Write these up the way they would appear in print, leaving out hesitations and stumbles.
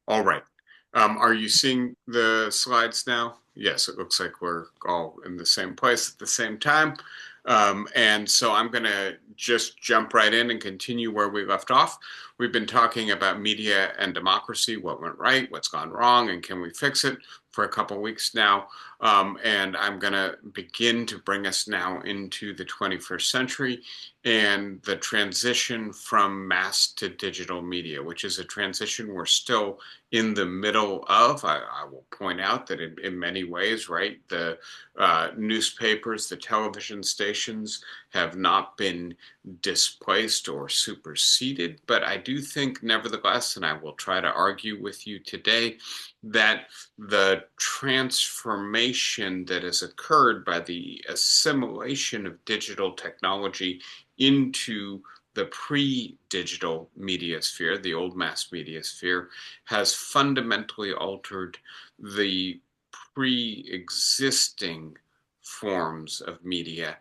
All right. Are you seeing the slides now? Yes, it looks like we're all in the same place at the same time. And so I'm going to just jump right in and continue where we left off. We've been talking about media and democracy, what went right, what's gone wrong, and can we fix it for a couple weeks now. And I'm going to begin to bring us now into the 21st century and the transition from mass to digital media, which is a transition we're still in the middle of. I will point out that in many ways, right, the newspapers, the television stations have not been displaced or superseded, but I do think, nevertheless, and I will try to argue with you today, that the transformation that has occurred by the assimilation of digital technology into the pre-digital media sphere, the old mass media sphere, has fundamentally altered the pre-existing forms of media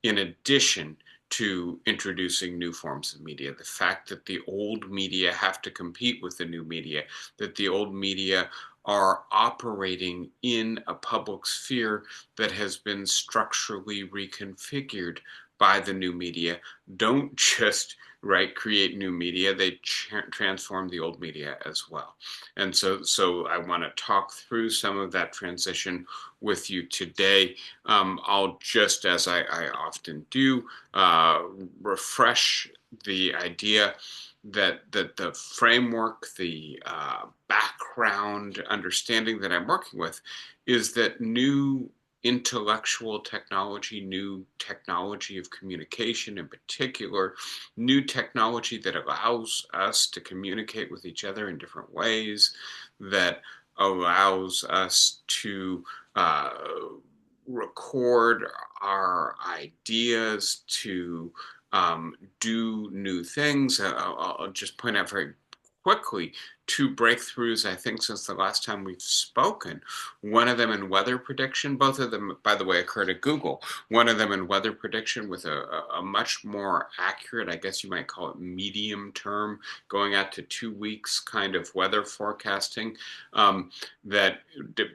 in addition to introducing new forms of media. The fact that the old media have to compete with the new media, that the old media are operating in a public sphere that has been structurally reconfigured by the new media, don't just create new media, they transform the old media as well. And so I want to talk through some of that transition with you today. I'll just, as I often do, refresh the idea that the framework, the background understanding that I'm working with is that new intellectual technology, new technology of communication in particular, new technology that allows us to communicate with each other in different ways, that allows us to record our ideas, to do new things. I'll just point out very quickly two breakthroughs, I think, since the last time we've spoken. One of them in weather prediction. Both of them, by the way, occurred at Google. One of them in weather prediction with a much more accurate, I guess you might call it medium term, going out to 2 weeks kind of weather forecasting that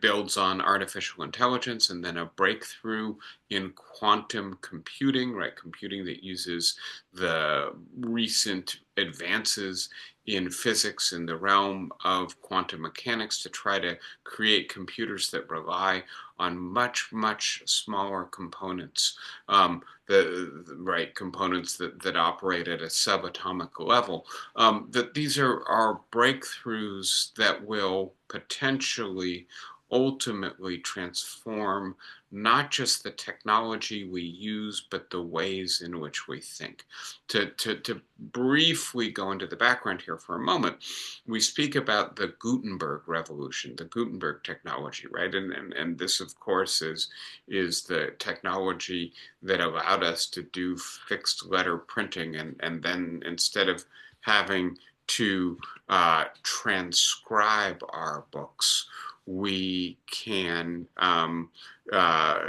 builds on artificial intelligence, and then a breakthrough in quantum computing, right? Computing that uses the recent advances in physics in the realm of quantum mechanics to try to create computers that rely on much, much smaller components, the right components that operate at a subatomic level. That these are breakthroughs that will potentially ultimately transform not just the technology we use, but the ways in which we think. To briefly go into the background here for a moment, we speak about the Gutenberg revolution, the Gutenberg technology, right? And this, of course, is the technology that allowed us to do fixed letter printing, and then instead of having to transcribe our books, we can uh,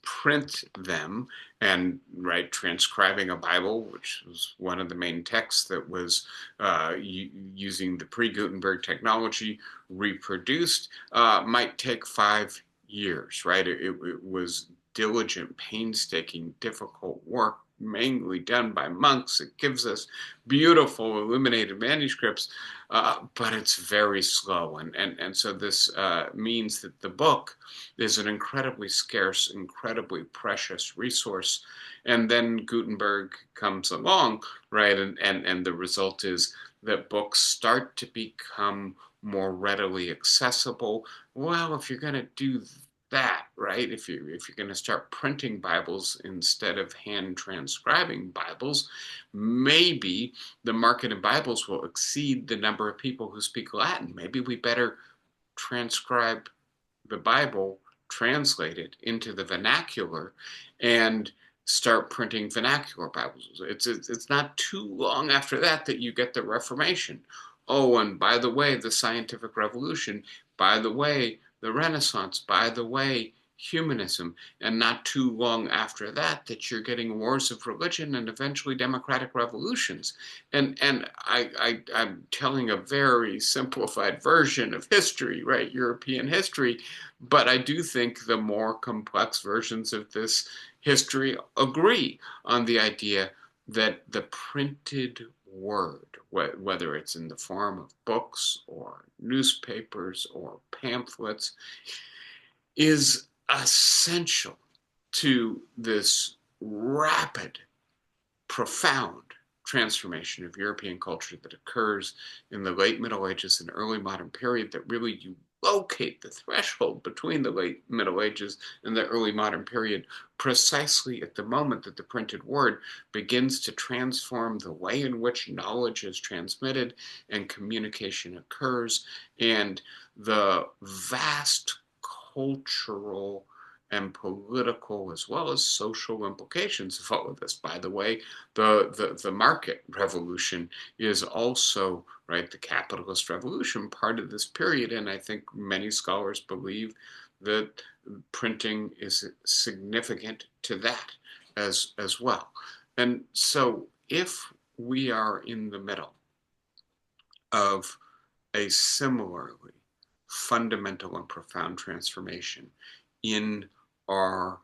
print them, and transcribing a Bible, which was one of the main texts that was using the pre-Gutenberg technology reproduced, might take 5 years, right? It was diligent, painstaking, difficult work, mainly done by monks. It gives us beautiful illuminated manuscripts, but it's very slow. And so this means that the book is an incredibly scarce, incredibly precious resource. And then Gutenberg comes along, right? And the result is that books start to become more readily accessible. Well, if you're going to do that, right? If you're going to start printing Bibles instead of hand transcribing Bibles, maybe the market in Bibles will exceed the number of people who speak Latin. Maybe we better transcribe the Bible, translate it into the vernacular, and start printing vernacular Bibles. It's not too long after that that you get the Reformation. Oh, and by the way, the scientific revolution, by the way, the Renaissance, by the way, humanism, and not too long after that, that you're getting wars of religion and eventually democratic revolutions. I'm telling a very simplified version of history, right? European history, but I do think the more complex versions of this history agree on the idea that the printed word, whether it's in the form of books or newspapers or pamphlets, is essential to this rapid, profound transformation of European culture that occurs in the late Middle Ages and early modern period, that really you locate the threshold between the late Middle Ages and the early modern period precisely at the moment that the printed word begins to transform the way in which knowledge is transmitted and communication occurs, and the vast cultural and political as well as social implications of all of this. By the way, the market revolution is also, right, the capitalist revolution, part of this period, and I think many scholars believe that printing is significant to that as well. And so if we are in the middle of a similarly fundamental and profound transformation in our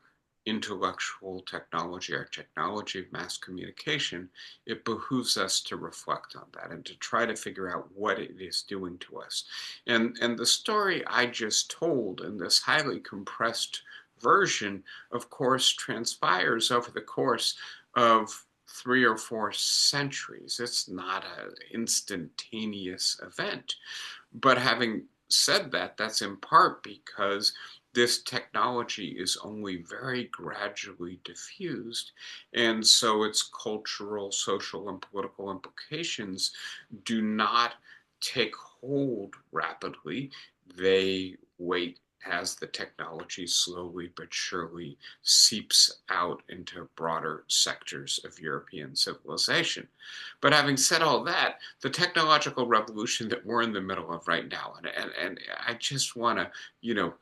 intellectual technology, our technology of mass communication, it behooves us to reflect on that and to try to figure out what it is doing to us. And the story I just told in this highly compressed version, of course, transpires over the course of 3 or 4 centuries. It's not an instantaneous event. But having said that, that's in part because this technology is only very gradually diffused, and so its cultural, social, and political implications do not take hold rapidly. They wait as the technology slowly but surely seeps out into broader sectors of European civilization. But having said all that, the technological revolution that we're in the middle of right now, and I just want to,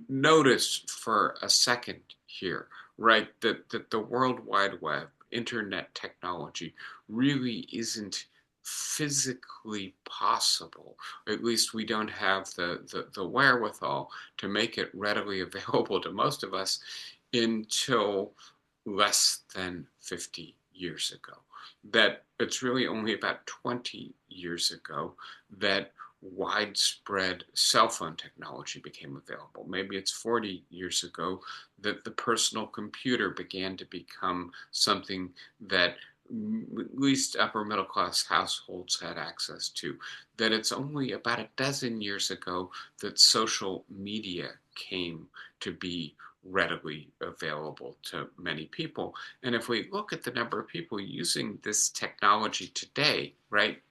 notice for a second here, right, that the World Wide Web, internet technology, really isn't physically possible. At least we don't have the wherewithal to make it readily available to most of us until less than 50 years ago. That it's really only about 20 years ago that widespread cell phone technology became available. Maybe it's 40 years ago that the personal computer began to become something that at least upper middle class households had access to. That it's only about a dozen years ago that social media came to be readily available to many people. And if we look at the number of people using this technology today, right,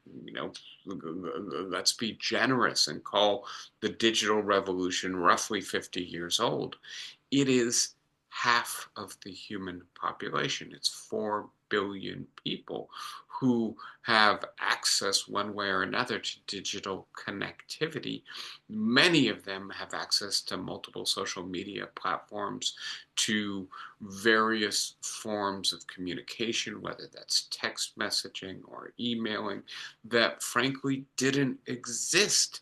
let's be generous and call the digital revolution roughly 50 years old. It is half of the human population. It's 4 billion people who have access one way or another to digital connectivity. Many of them have access to multiple social media platforms, to various forms of communication, whether that's text messaging or emailing, that frankly didn't exist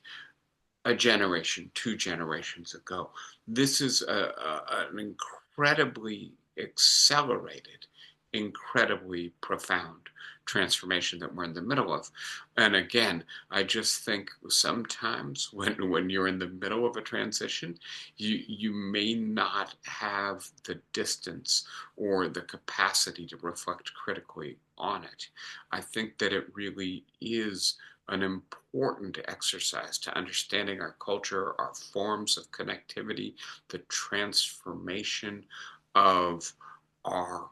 a generation, 2 generations ago. This is an incredibly accelerated, incredibly profound transformation that we're in the middle of. And again, I just think sometimes when you're in the middle of a transition, you may not have the distance or the capacity to reflect critically on it. I think that it really is an important exercise to understanding our culture, our forms of connectivity, the transformation of our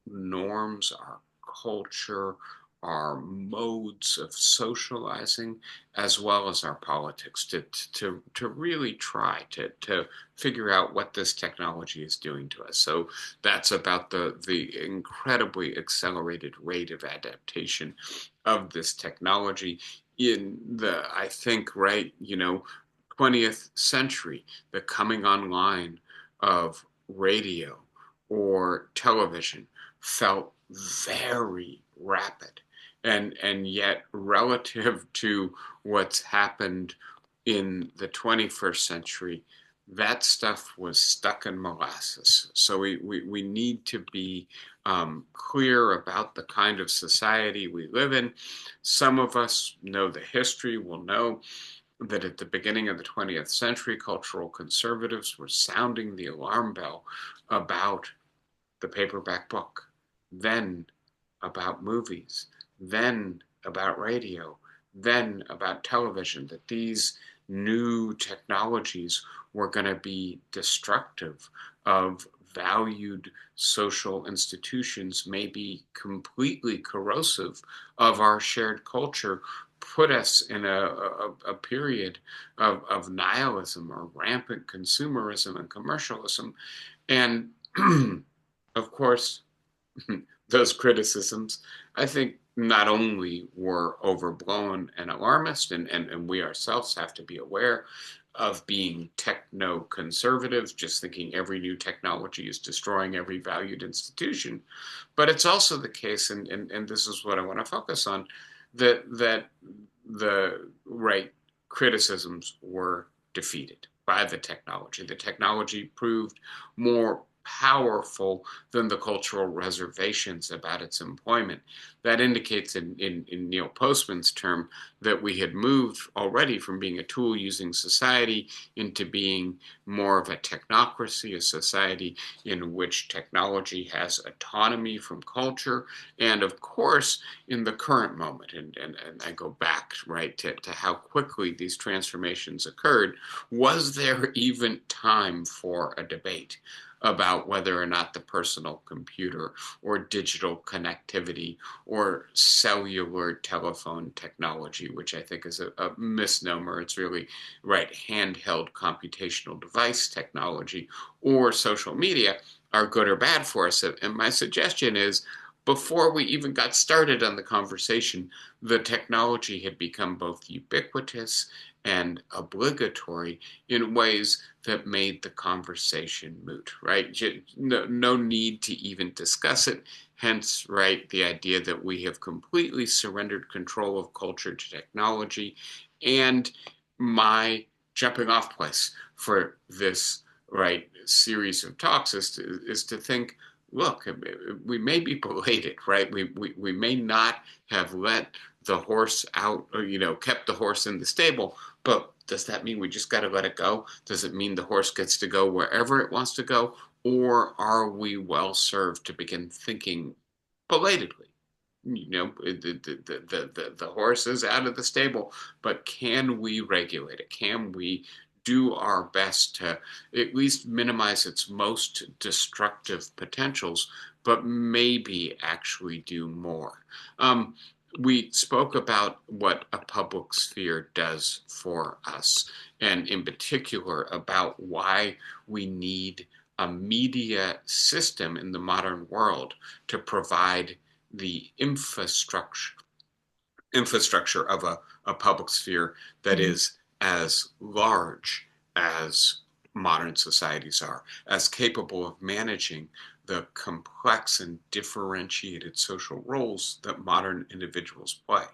norms, our culture, our modes of socializing, as well as our politics, to really try to figure out what this technology is doing to us. So that's about the incredibly accelerated rate of adaptation of this technology in the, I think, right, 20th century, the coming online of radio or television felt very rapid. And yet, relative to what's happened in the 21st century, that stuff was stuck in molasses. So we need to be clear about the kind of society we live in. Some of us know the history, will know that at the beginning of the 20th century, cultural conservatives were sounding the alarm bell about the paperback book, then about movies, then about radio, then about television, that these new technologies were going to be destructive of valued social institutions, maybe completely corrosive of our shared culture, put us in a period of nihilism or rampant consumerism and commercialism. And of course, those criticisms, I think, not only were overblown and alarmist, and we ourselves have to be aware of being techno conservatives, just thinking every new technology is destroying every valued institution, but it's also the case, and this is what I want to focus on, that the right criticisms were defeated by the technology. The technology proved more powerful than the cultural reservations about its employment. That indicates, in Neil Postman's term, that we had moved already from being a tool using society into being more of a technocracy, a society in which technology has autonomy from culture. And of course, in the current moment, and I go back, right, to how quickly these transformations occurred, was there even time for a debate about whether or not the personal computer or digital connectivity or cellular telephone technology, which I think is a misnomer, it's really, right, handheld computational device technology, or social media, are good or bad for us. And my suggestion is, before we even got started on the conversation, the technology had become both ubiquitous and obligatory in ways that made the conversation moot, right? No need to even discuss it. Hence, right, the idea that we have completely surrendered control of culture to technology. And my jumping off place for this, right, series of talks is to think, look, we may be belated, right? We may not have let the horse out, or, kept the horse in the stable, but does that mean we just got to let it go? Does it mean the horse gets to go wherever it wants to go? Or are we well served to begin thinking belatedly? The horse is out of the stable, but can we regulate it? Can we do our best to at least minimize its most destructive potentials, but maybe actually do more? We spoke about what a public sphere does for us, and in particular about why we need a media system in the modern world to provide the infrastructure of a public sphere that is as large as modern societies are, as capable of managing the complex and differentiated social roles that modern individuals play.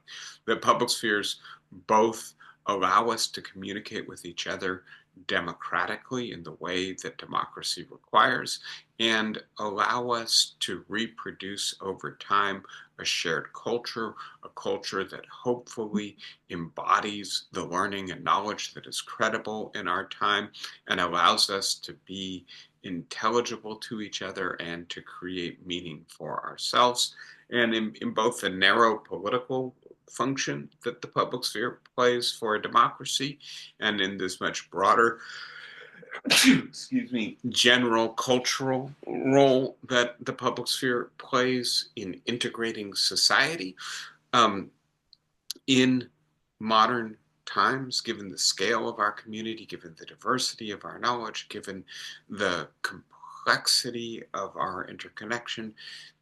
That public spheres both allow us to communicate with each other democratically in the way that democracy requires, and allow us to reproduce over time a shared culture, a culture that hopefully embodies the learning and knowledge that is credible in our time and allows us to be intelligible to each other and to create meaning for ourselves. And in both the narrow political function that the public sphere plays for a democracy, and in this much broader, excuse me, general cultural role that the public sphere plays in integrating society. Um, in modern times, given the scale of our community, given the diversity of our knowledge, given the complexity of our interconnection,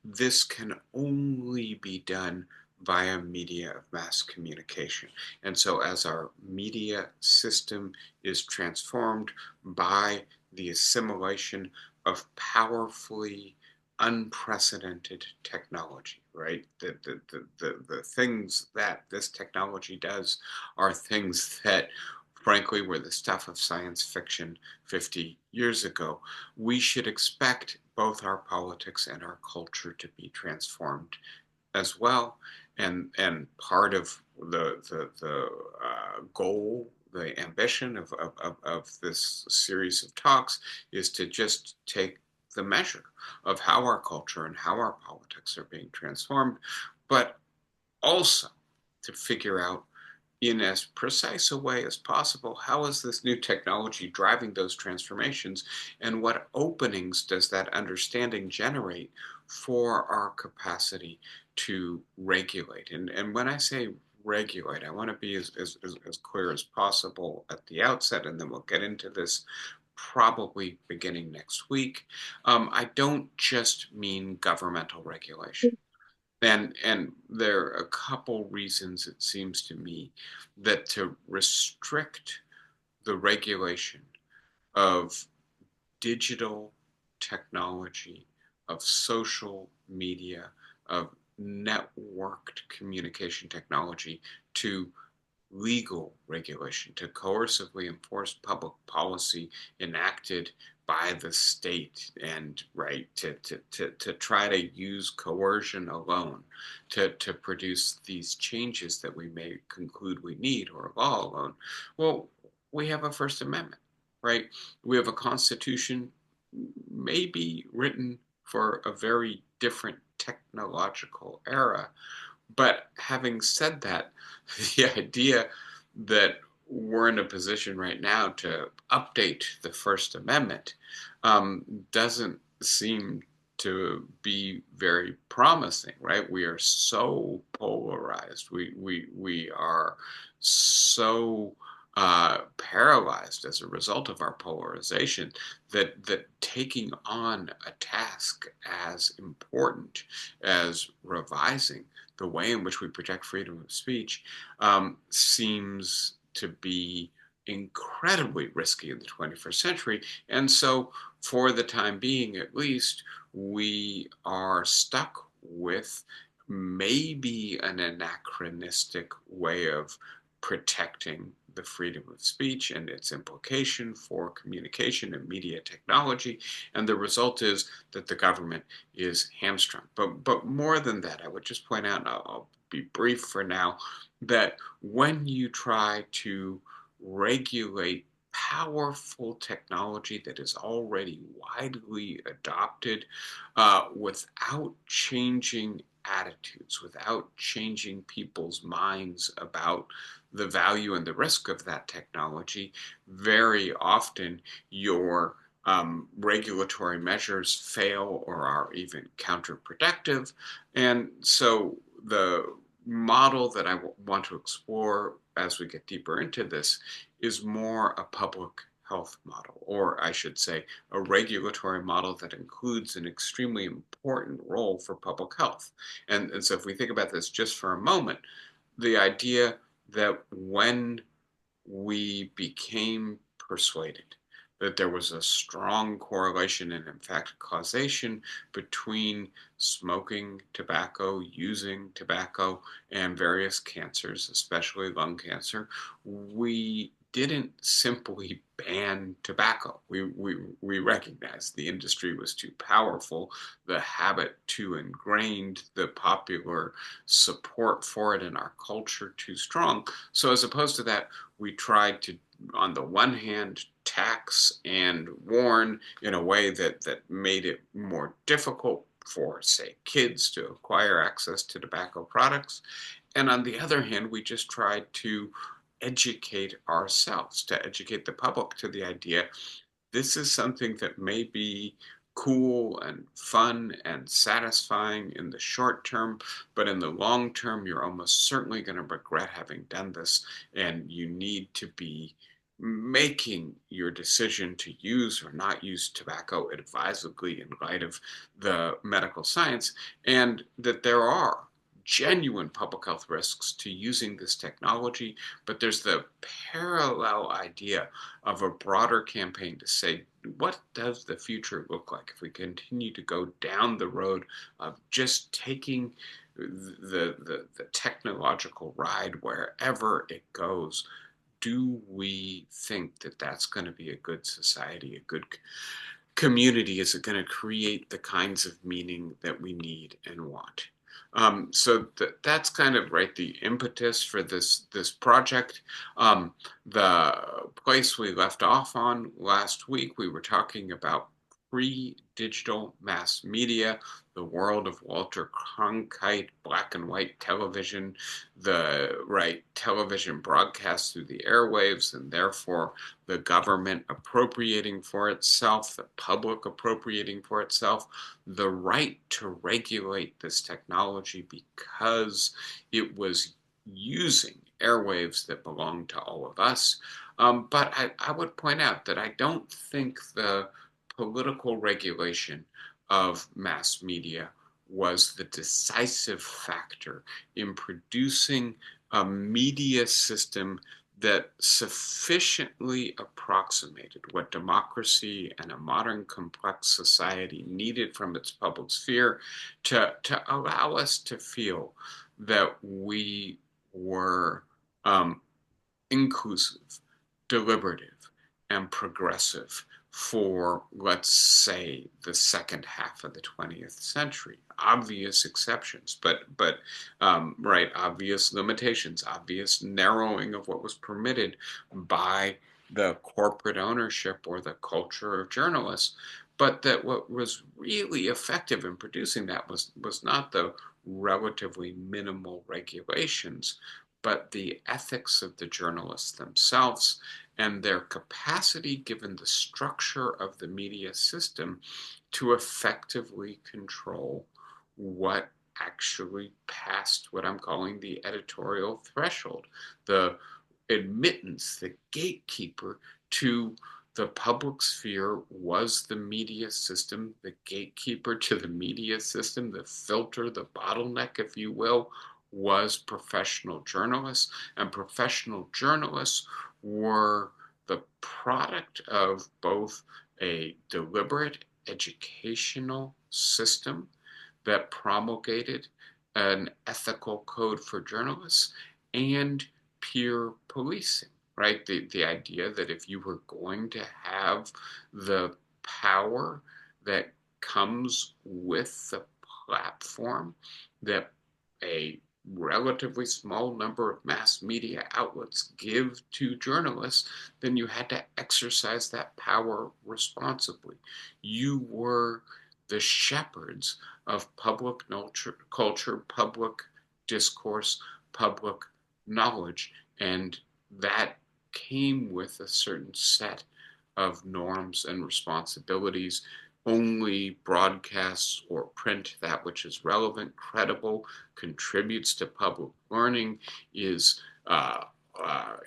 this can only be done via media of mass communication. And so as our media system is transformed by the assimilation of powerfully unprecedented technology, right? The things that this technology does are things that, frankly, were the stuff of science fiction 50 years ago. We should expect both our politics and our culture to be transformed as well. And part of the goal, the ambition of this series of talks is to just take the measure of how our culture and how our politics are being transformed, but also to figure out in as precise a way as possible how is this new technology driving those transformations, and what openings does that understanding generate for our capacity to regulate. And when I say regulate, I want to be as clear as possible at the outset, and then we'll get into this probably beginning next week. I don't just mean governmental regulation. And there are a couple reasons, it seems to me, that to restrict the regulation of digital technology, of social media, of networked communication technology to legal regulation, to coercively enforce public policy enacted by the state, and right to try to use coercion alone to produce these changes that we may conclude we need, or law alone. Well, we have a First Amendment, right? We have a Constitution, maybe written for a very different technological era, but having said that, the idea that we're in a position right now to update the First Amendment doesn't seem to be very promising, right? We are so polarized. We are so paralyzed as a result of our polarization that taking on a task as important as revising the way in which we protect freedom of speech seems to be incredibly risky in the 21st century. And so, for the time being at least, we are stuck with maybe an anachronistic way of protecting the freedom of speech and its implication for communication and media technology. And the result is that the government is hamstrung. But more than that, I would just point out, and I'll be brief for now, that when you try to regulate powerful technology that is already widely adopted without changing attitudes, without changing people's minds about the value and the risk of that technology, very often your regulatory measures fail or are even counterproductive. And so the model that I want to explore as we get deeper into this is more a public health model, or I should say, a regulatory model that includes an extremely important role for public health. And so if we think about this just for a moment, the idea that when we became persuaded that there was a strong correlation and, in fact, causation between smoking tobacco, using tobacco, and various cancers, especially lung cancer, we didn't simply ban tobacco. We recognized the industry was too powerful, the habit too ingrained, the popular support for it in our culture too strong. So as opposed to that, we tried to, on the one hand, tax and warn in a way that made it more difficult for, say, kids to acquire access to tobacco products. And on the other hand, we just tried to educate ourselves, to educate the public to the idea this is something that may be cool and fun and satisfying in the short term, but in the long term, you're almost certainly going to regret having done this, and you need to be making your decision to use or not use tobacco advisedly in light of the medical science, and that there are genuine public health risks to using this technology, but there's the parallel idea of a broader campaign to say, what does the future look like if we continue to go down the road of just taking the technological ride wherever it goes? Do we think that that's going to be a good society, a good community? Is it going to create the kinds of meaning that we need and want? That's kind of right the impetus for this project. The place we left off on last week, we were talking about pre-digital mass media, the world of Walter Cronkite, black and white television, the right television broadcast through the airwaves, and therefore the government appropriating for itself, the public appropriating for itself, the right to regulate this technology because it was using airwaves that belong to all of us. But I would point out that I don't think the political regulation of mass media was the decisive factor in producing a media system that sufficiently approximated what democracy and a modern complex society needed from its public sphere to allow us to feel that we were inclusive, deliberative, and progressive for, let's say, the second half of the 20th century. Obvious exceptions, but right, obvious limitations, obvious narrowing of what was permitted by the corporate ownership or the culture of journalists. But that what was really effective in producing that was not the relatively minimal regulations, but the ethics of the journalists themselves and their capacity, given the structure of the media system, to effectively control what actually passed what I'm calling the editorial threshold, the admittance, the gatekeeper to the public sphere was the media system, the gatekeeper to the media system, the filter, the bottleneck, if you will, was professional journalists. And professional journalists were the product of both a deliberate educational system that promulgated an ethical code for journalists and peer policing, right? The idea that if you were going to have the power that comes with the platform that a relatively small number of mass media outlets give to journalists, then you had to exercise that power responsibly. You were the shepherds of public culture, public discourse, public knowledge, and that came with a certain set of norms and responsibilities. Only broadcasts or print that which is relevant, credible, contributes to public learning, is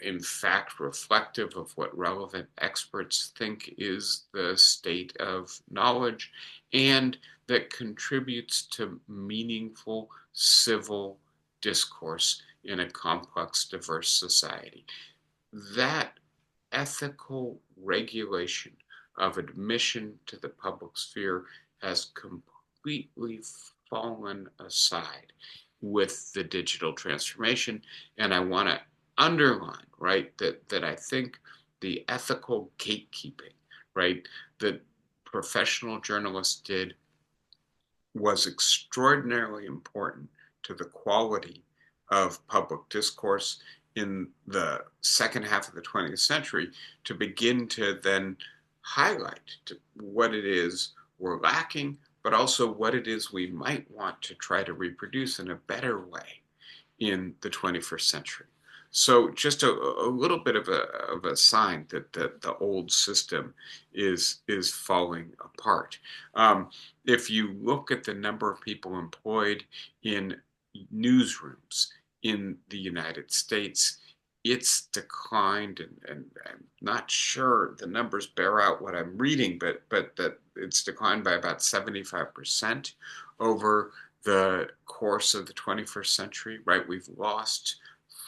in fact reflective of what relevant experts think is the state of knowledge, and that contributes to meaningful civil discourse in a complex, diverse society. That ethical regulation of admission to the public sphere has completely fallen aside with the digital transformation. And I want to underline, right, that I think the ethical gatekeeping, right, that professional journalists did was extraordinarily important to the quality of public discourse in the second half of the 20th century, to begin to then highlight what it is we're lacking, but also what it is we might want to try to reproduce in a better way in the 21st century. So just a little bit of a sign that the old system is falling apart. If you look at the number of people employed in newsrooms in the United States, it's declined, and I'm not sure the numbers bear out what I'm reading, but that it's declined by about 75% over the course of the 21st century, right? We've lost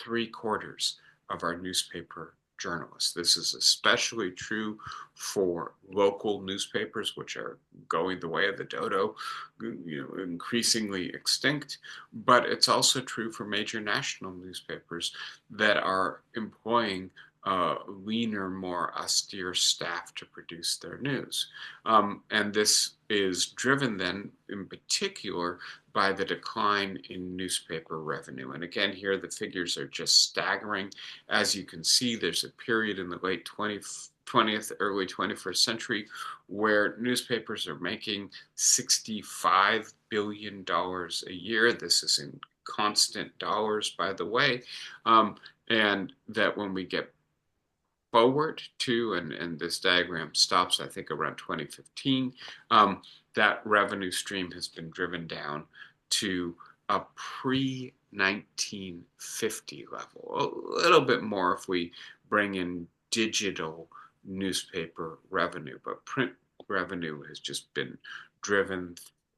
3/4 of our newspaper journalists. This is especially true for local newspapers, which are going the way of the dodo, increasingly extinct. But it's also true for major national newspapers that are employing leaner, more austere staff to produce their news. And this is driven then, in particular, by the decline in newspaper revenue. And again, here the figures are just staggering. As you can see, there's a period in the late 20th, early 21st century where newspapers are making $65 billion a year. This is in constant dollars, by the way. And that when we get forward to, and this diagram stops, I think, around 2015, that revenue stream has been driven down to a pre-1950 level. A little bit more if we bring in digital newspaper revenue, but print revenue has just been driven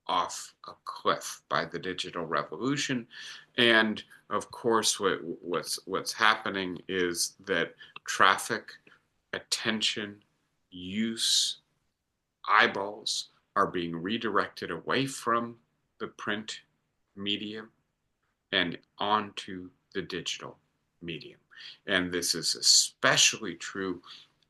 off a cliff by the digital revolution. And of course, what's happening is that traffic, attention, use, eyeballs are being redirected away from the print medium and onto the digital medium. And this is especially true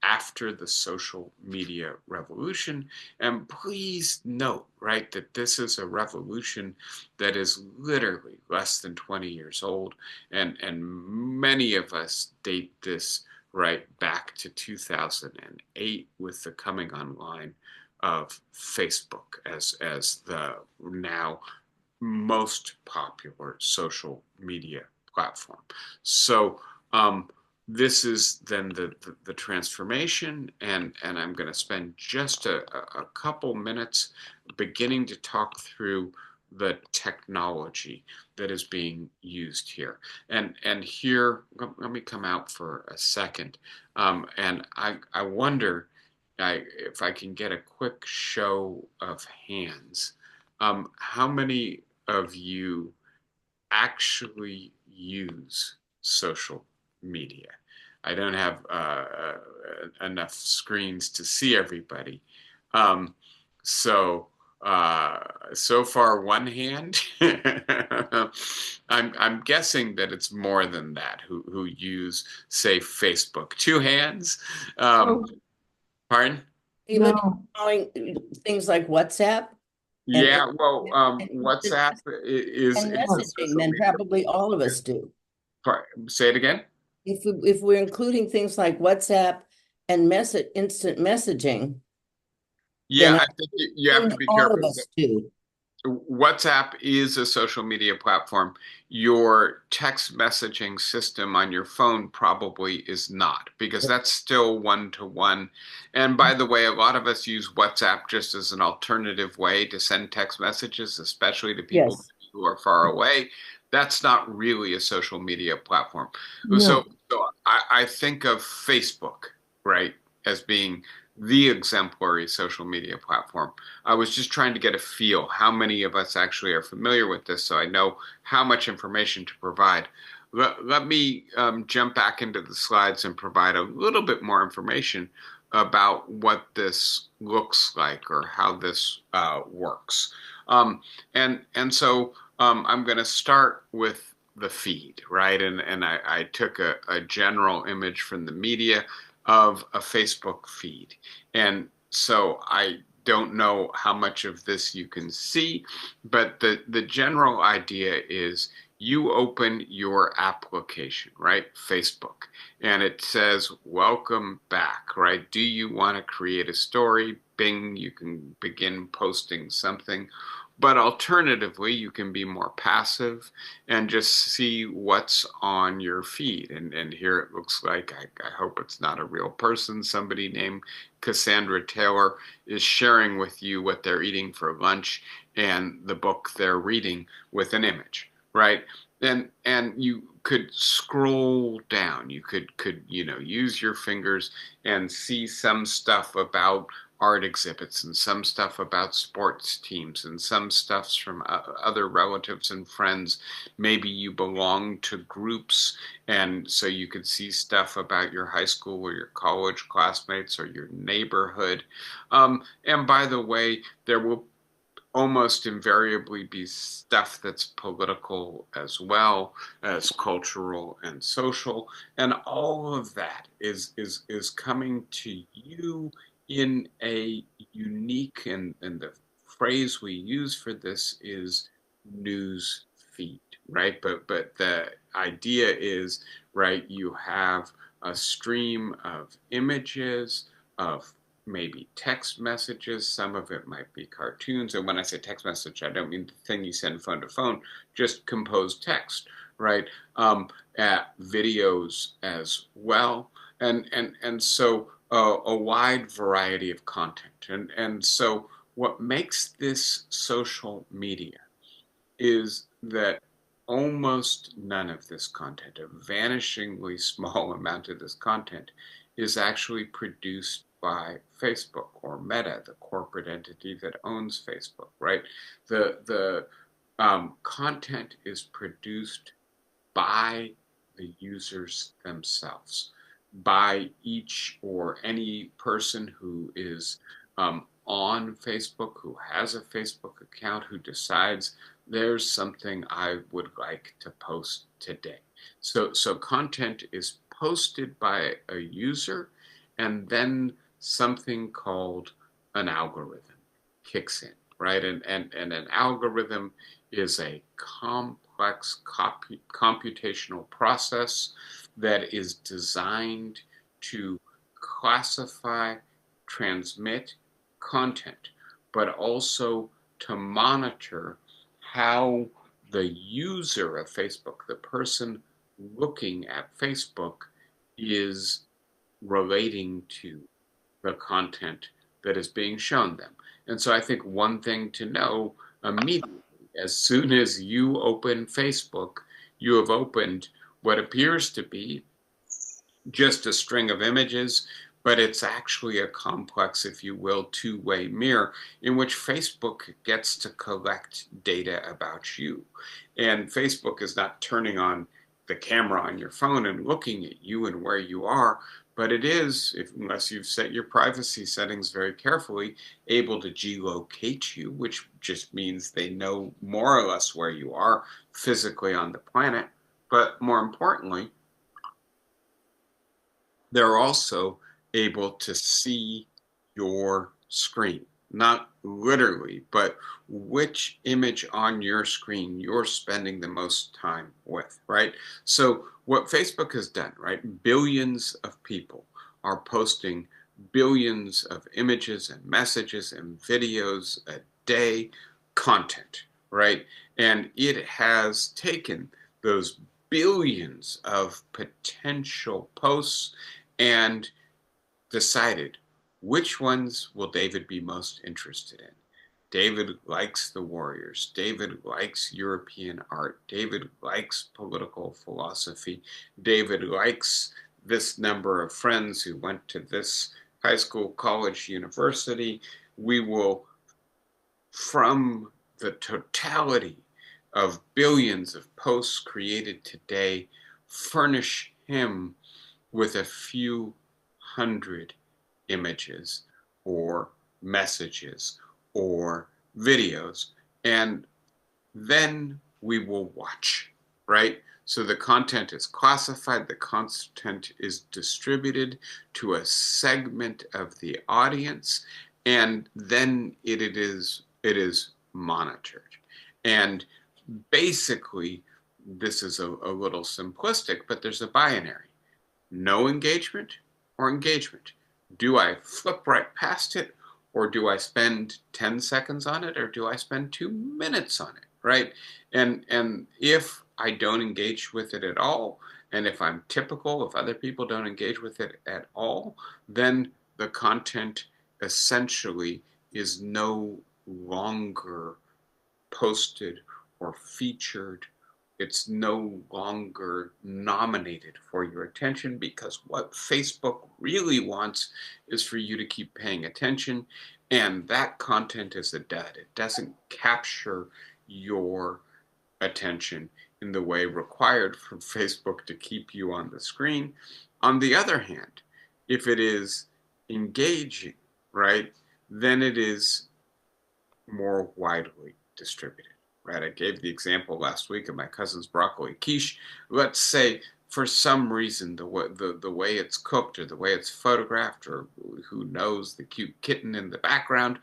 after the social media revolution. And please note, right, that this is a revolution that is literally less than 20 years old. And many of us date this right back to 2008 with the coming online of Facebook as the now most popular social media platform. So this is then the transformation, and I'm going to spend just a couple minutes beginning to talk through the technology that is being used here. And here, let me come out for a second. And I wonder if I can get a quick show of hands. How many of you actually use social media? I don't have enough screens to see everybody. So so far, one hand. I'm guessing that it's more than that who use, say, Facebook. Two hands. Oh, Pardon? even No, calling things like WhatsApp and Yeah, well, and WhatsApp is and a messaging, social then media. probably all of us do. Say it again. If we're including things like WhatsApp and instant messaging, Yeah, then I I think you have to assume be all of careful. us do. WhatsApp is a social media platform. Your text messaging system on your phone probably is not, because that's still one to one. And by the way, a lot of us use WhatsApp just as an alternative way to send text messages, especially to people Yes. who are far away. That's not really a social media platform. So, no. I think of Facebook, right, as being the exemplary social media platform. I was just trying to get a feel how many of us actually are familiar with this so I know how much information to provide. Let me jump back into the slides and provide a little bit more information about what this looks like or how this works. And so I'm going to start with the feed, right? And I took a general image from the media of a Facebook feed. And so I don't know how much of this you can see, but the general idea is you open your application, right? Facebook, and it says, welcome back, right? Do you want to create a story? Bing, you can begin posting something. But alternatively, you can be more passive and just see what's on your feed. And here it looks like, I hope it's not a real person, somebody named Cassandra Taylor is sharing with you what they're eating for lunch and the book they're reading with an image, right? And you could scroll down. You could use your fingers and see some stuff about art exhibits and some stuff about sports teams and some stuff's from other relatives and friends. Maybe you belong to groups, and so you could see stuff about your high school or your college classmates or your neighborhood. And by the way, there will almost invariably be stuff that's political as well as cultural and social, and all of that is coming to you in a unique, and the phrase we use for this is news feed, right? But the idea is, right, you have a stream of images, of maybe text messages. Some of it might be cartoons. And when I say text message, I don't mean the thing you send phone to phone, just composed text, right? Videos as well. And so a wide variety of content. And so what makes this social media is that almost none of this content, a vanishingly small amount of this content, is actually produced by Facebook or Meta, the corporate entity that owns Facebook, right? The content is produced by the users themselves, by each or any person who is on Facebook, who has a Facebook account, who decides there's something I would like to post today. So content is posted by a user, and then something called an algorithm kicks in, right? And an algorithm is a complex computational process that is designed to classify, transmit content, but also to monitor how the user of Facebook, the person looking at Facebook, is relating to the content that is being shown them. And so I think one thing to know immediately, as soon as you open Facebook, you have opened what appears to be just a string of images, but it's actually a complex, if you will, two-way mirror in which Facebook gets to collect data about you. And Facebook is not turning on the camera on your phone and looking at you and where you are, but it is, if, unless you've set your privacy settings very carefully, able to geolocate you, which just means they know more or less where you are physically on the planet. But more importantly, they're also able to see your screen. Not literally, but which image on your screen you're spending the most time with, right? So, what Facebook has done, right? Billions of people are posting billions of images and messages and videos a day, content, right? And it has taken those billions of potential posts and decided which ones will David be most interested in. David likes the Warriors. David likes European art. David likes political philosophy. David likes this number of friends who went to this high school, college, university. We will, from the totality of billions of posts created today, furnish him with a few hundred images or messages or videos, and then we will watch, right? So the content is classified, the content is distributed to a segment of the audience, and then it is monitored. And basically, this is a little simplistic, but there's a binary: no engagement or engagement. Do I flip right past it, or do I spend 10 seconds on it, or do I spend 2 minutes on it, right? And if I don't engage with it at all, and if I'm typical, if other people don't engage with it at all, then the content essentially is no longer posted or featured it's no longer nominated for your attention because what Facebook really wants is for you to keep paying attention. And that content is a dud. It doesn't capture your attention in the way required for Facebook to keep you on the screen. On the other hand, if it is engaging, right, then it is more widely distributed, right? I gave the example last week of my cousin's broccoli quiche. Let's say for some reason the way it's cooked or the way it's photographed or who knows the cute kitten in the background,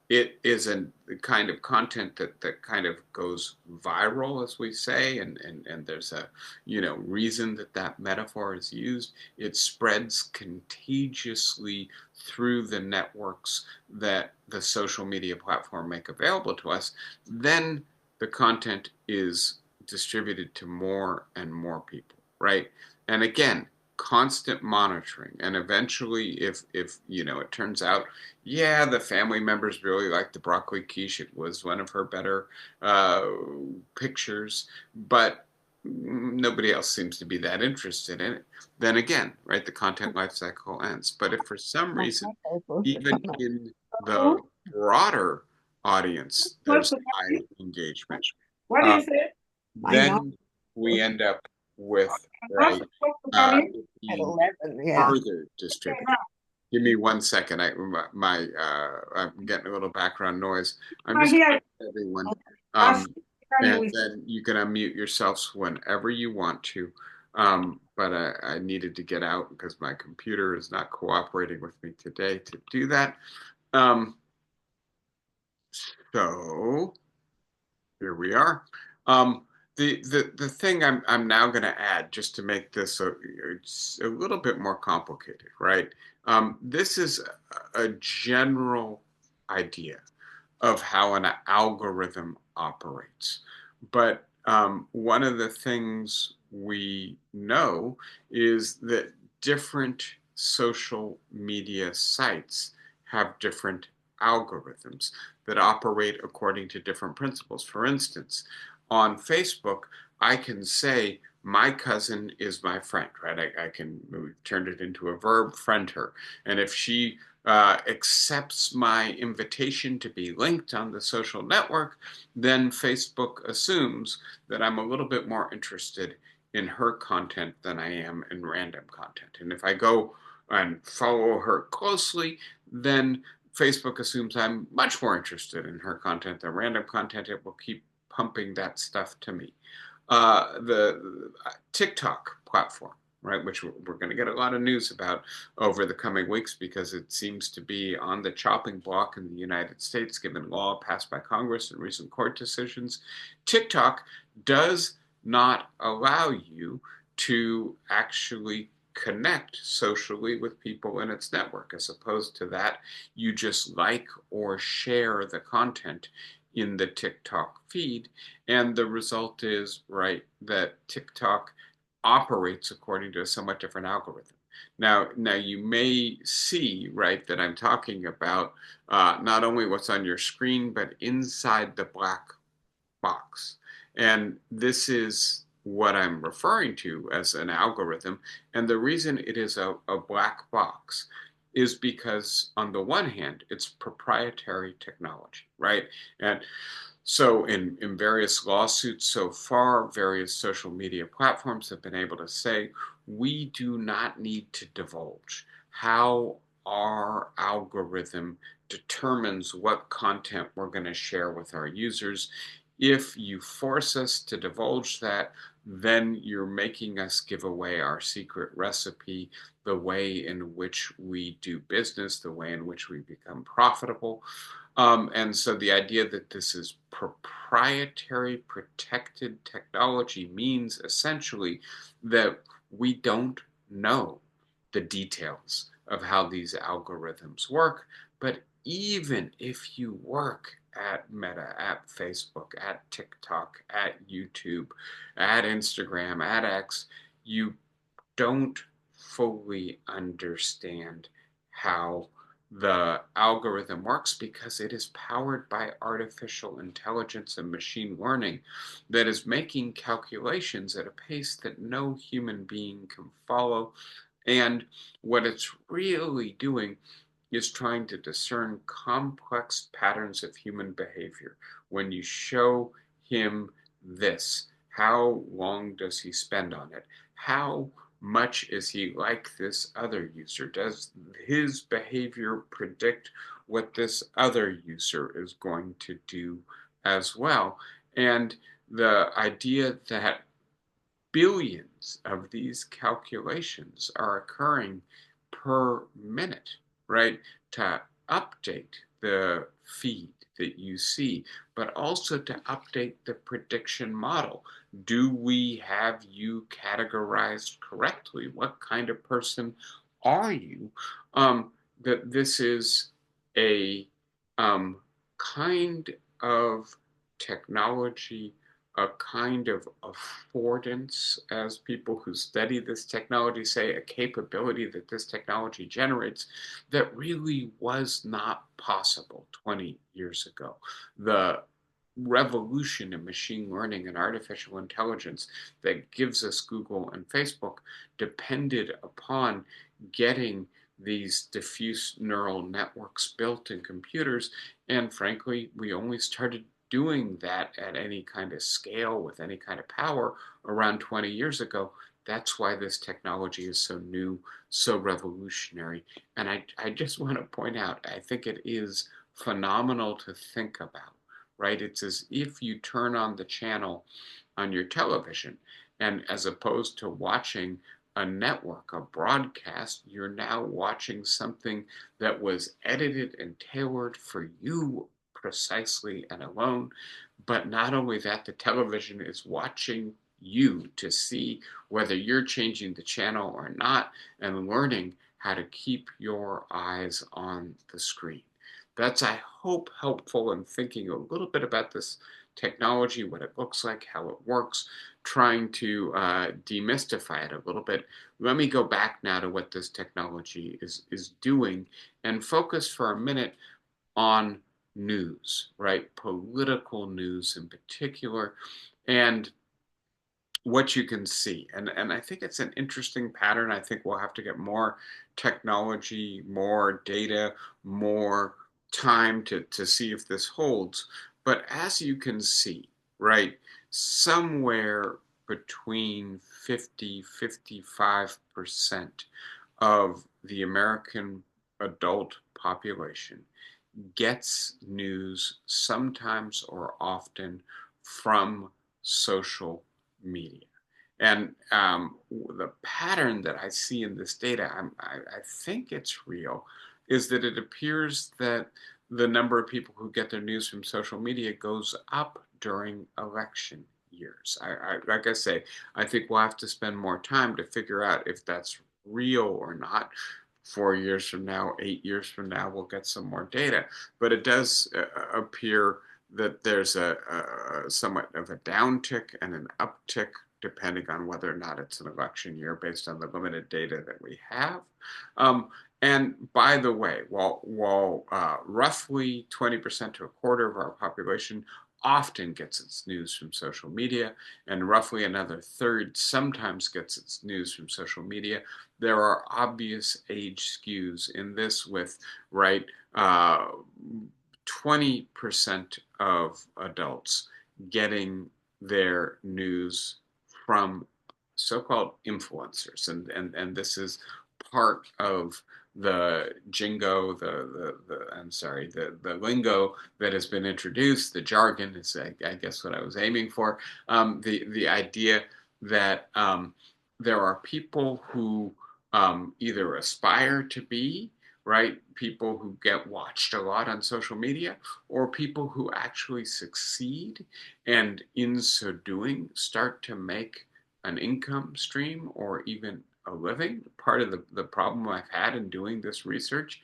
it is a kind of content that kind of goes viral, as we say, and there's a reason that that metaphor is used. It spreads contagiously through the networks that the social media platform make available to us, then the content is distributed to more and more people, right? And again, constant monitoring, and eventually if it turns out, yeah, the family members really liked the broccoli quiche, it was one of her better uh, pictures, but nobody else seems to be that interested in it, then again, right, the content life cycle ends. But if for some reason, even in the broader audience, there's high engagement, What uh, is it? I know. then we end up with, I'm right, supposed to come in it at being 11, yeah. further distributed. Give me 1 second. I'm getting a little background noise. I'm Right just here. everyone, I'll um, tell and you. then you can unmute yourselves whenever you want to. But I needed to get out because my computer is not cooperating with me today to do that. Um, so here we are. Um, the thing I'm now going to add just to make this a little bit more complicated, right? This is a general idea of how an algorithm operates. But one of the things we know is that different social media sites have different algorithms that operate according to different principles. For instance, on Facebook, I can say, my cousin is my friend, right? I can turn it into a verb, friend her. And if she accepts my invitation to be linked on the social network, then Facebook assumes that I'm a little bit more interested in her content than I am in random content. And if I go and follow her closely, then Facebook assumes I'm much more interested in her content than random content. It will keep pumping that stuff to me. The TikTok platform, right, which we're going to get a lot of news about over the coming weeks because it seems to be on the chopping block in the United States, given law passed by Congress and recent court decisions. TikTok does not allow you to actually connect socially with people in its network. As opposed to that, you just like or share the content in the TikTok feed. And the result is, right, that TikTok operates according to a somewhat different algorithm. Now you may see, right, that I'm talking about not only what's on your screen, but inside the black box. And this is what I'm referring to as an algorithm. And the reason it is a black box is because, on the one hand, it's proprietary technology, right? And so, in various lawsuits so far, various social media platforms have been able to say, we do not need to divulge how our algorithm determines what content we're going to share with our users. If you force us to divulge that, then you're making us give away our secret recipe, the way in which we do business, the way in which we become profitable. And so the idea that this is proprietary, protected technology means essentially that we don't know the details of how these algorithms work. But even if you work at Meta, at Facebook, at TikTok, at YouTube, at Instagram, at X, you don't fully understand how the algorithm works because it is powered by artificial intelligence and machine learning that is making calculations at a pace that no human being can follow. And what it's really doing is trying to discern complex patterns of human behavior. When you show him this, how long does he spend on it? How much is he like this other user? Does his behavior predict what this other user is going to do as well? And the idea that billions of these calculations are occurring per minute, right? To update the feed that you see, but also to update the prediction model. Do we have you categorized correctly? What kind of person are you? That this is a kind of technology, a kind of affordance, as people who study this technology say, a capability that this technology generates that really was not possible 20 years ago. The revolution in machine learning and artificial intelligence that gives us Google and Facebook depended upon getting these diffuse neural networks built in computers. And frankly, we only started doing that at any kind of scale with any kind of power around 20 years ago. That's why this technology is so new, so revolutionary. And I just want to point out, I think it is phenomenal to think about, right? It's as if you turn on the channel on your television, and as opposed to watching a network, a broadcast, you're now watching something that was edited and tailored for you precisely and alone. But not only that, the television is watching you to see whether you're changing the channel or not and learning how to keep your eyes on the screen. That's, I hope, helpful in thinking a little bit about this technology, what it looks like, how it works, trying to demystify it a little bit. Let me go back now to what this technology is doing and focus for a minute on news, right? Political news in particular, and what you can see. And I think it's an interesting pattern. I think we'll have to get more technology, more data, more time to see if this holds. But as you can see, right, somewhere between 50-55% of the American adult population gets news sometimes or often from social media. And the pattern that I see in this data, I think it's real, is that it appears that the number of people who get their news from social media goes up during election years. Like I say, I think we'll have to spend more time to figure out if that's real or not. 4 years from now, 8 years from now, we'll get some more data. But it does appear that there's a somewhat of a downtick and an uptick depending on whether or not it's an election year based on the limited data that we have. Um, and by the way, while roughly 20% to a quarter of our population often gets its news from social media, and roughly another third sometimes gets its news from social media, there are obvious age skews in this with, right, 20% of adults getting their news from so-called influencers. And this is part of the jingo, I'm sorry, the lingo that has been introduced, the jargon is, I guess, what I was aiming for. The idea that there are people who either aspire to be, right, people who get watched a lot on social media, or people who actually succeed and in so doing start to make an income stream or even a living. Part of the problem I've had in doing this research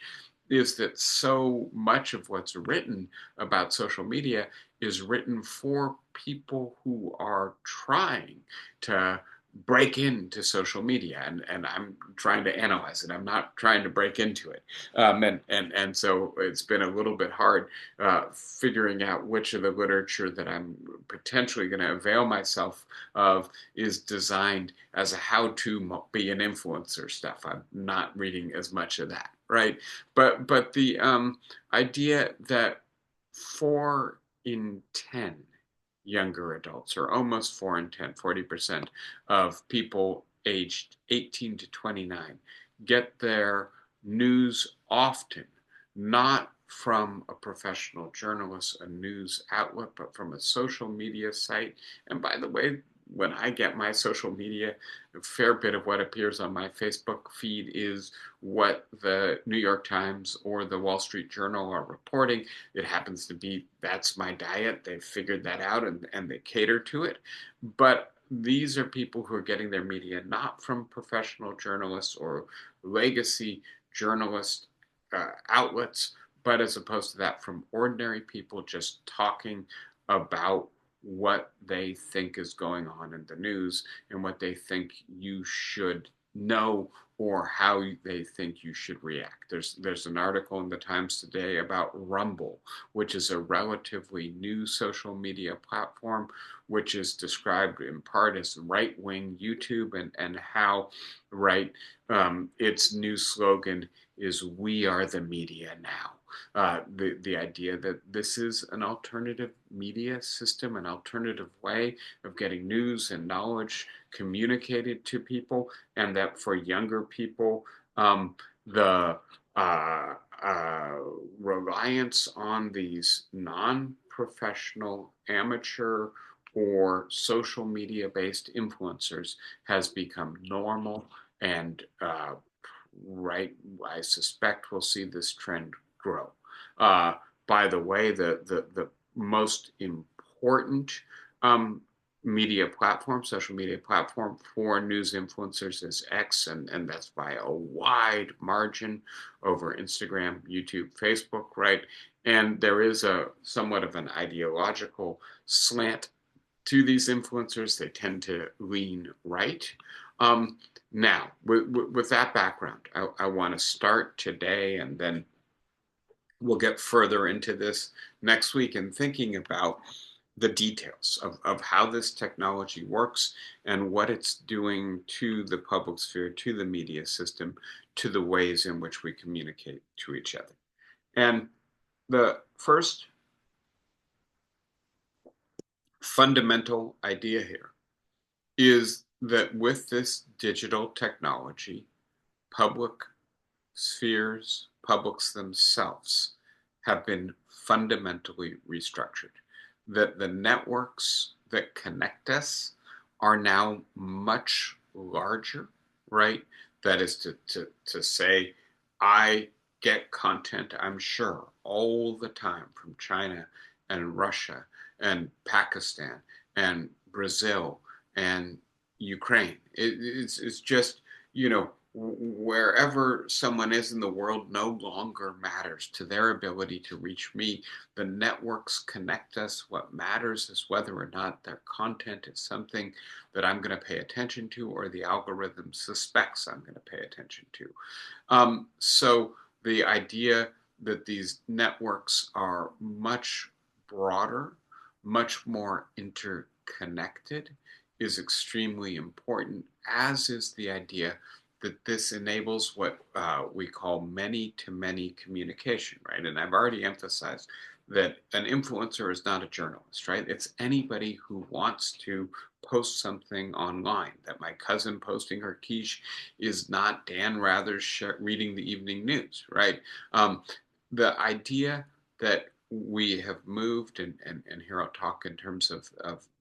is that so much of what's written about social media is written for people who are trying to break into social media, and I'm trying to analyze it. I'm not trying to break into it. And so it's been a little bit hard figuring out which of the literature that I'm potentially going to avail myself of is designed as a how to be an influencer stuff. I'm not reading as much of that, right? But the idea that 4 in 10 younger adults, or almost 4 in 10, 40% of people aged 18 to 29 get their news often, not from a professional journalist, a news outlet, but from a social media site. And by the way, when I get my social media, a fair bit of what appears on my Facebook feed is what the New York Times or the Wall Street Journal are reporting. It happens to be that's my diet. They've figured that out, and they cater to it. But these are people who are getting their media not from professional journalists or legacy journalist outlets, but as opposed to that, from ordinary people just talking about what they think is going on in the news and what they think you should know or how they think you should react. There's an article in the Times today about Rumble, which is a relatively new social media platform, which is described in part as right wing YouTube, and how right its new slogan is "We are the media now." The idea that this is an alternative media system, an alternative way of getting news and knowledge communicated to people, and that for younger people, the uh, uh, reliance on these non-professional, amateur, or social media based influencers has become normal, and right, I suspect we'll see this trend grow. Uh, by the way, the most important um, media platform, social media platform for news influencers is X, and that's by a wide margin over Instagram, YouTube, Facebook, right? And there is a somewhat of an ideological slant to these influencers. They tend to lean right. Now, with that background, I want to start today, and then we'll get further into this next week in thinking about the details of how this technology works and what it's doing to the public sphere, to the media system, to the ways in which we communicate to each other. And the first fundamental idea here is that with this digital technology, public spheres, publics themselves have been fundamentally restructured. That the networks that connect us are now much larger, right? That is to say, I get content, I'm sure, all the time from China and Russia and Pakistan and Brazil and Ukraine. It's just, you know, wherever someone is in the world no longer matters to their ability to reach me. The networks connect us. What matters is whether or not their content is something that I'm going to pay attention to, or the algorithm suspects I'm going to pay attention to. So the idea that these networks are much broader, much more interconnected, is extremely important, as is the idea that this enables what we call many-to-many communication, right? And I've already emphasized that an influencer is not a journalist, right? It's anybody who wants to post something online. That my cousin posting her quiche is not Dan Rather's reading the evening news, right? Um, the idea that we have moved, and here I'll talk in terms of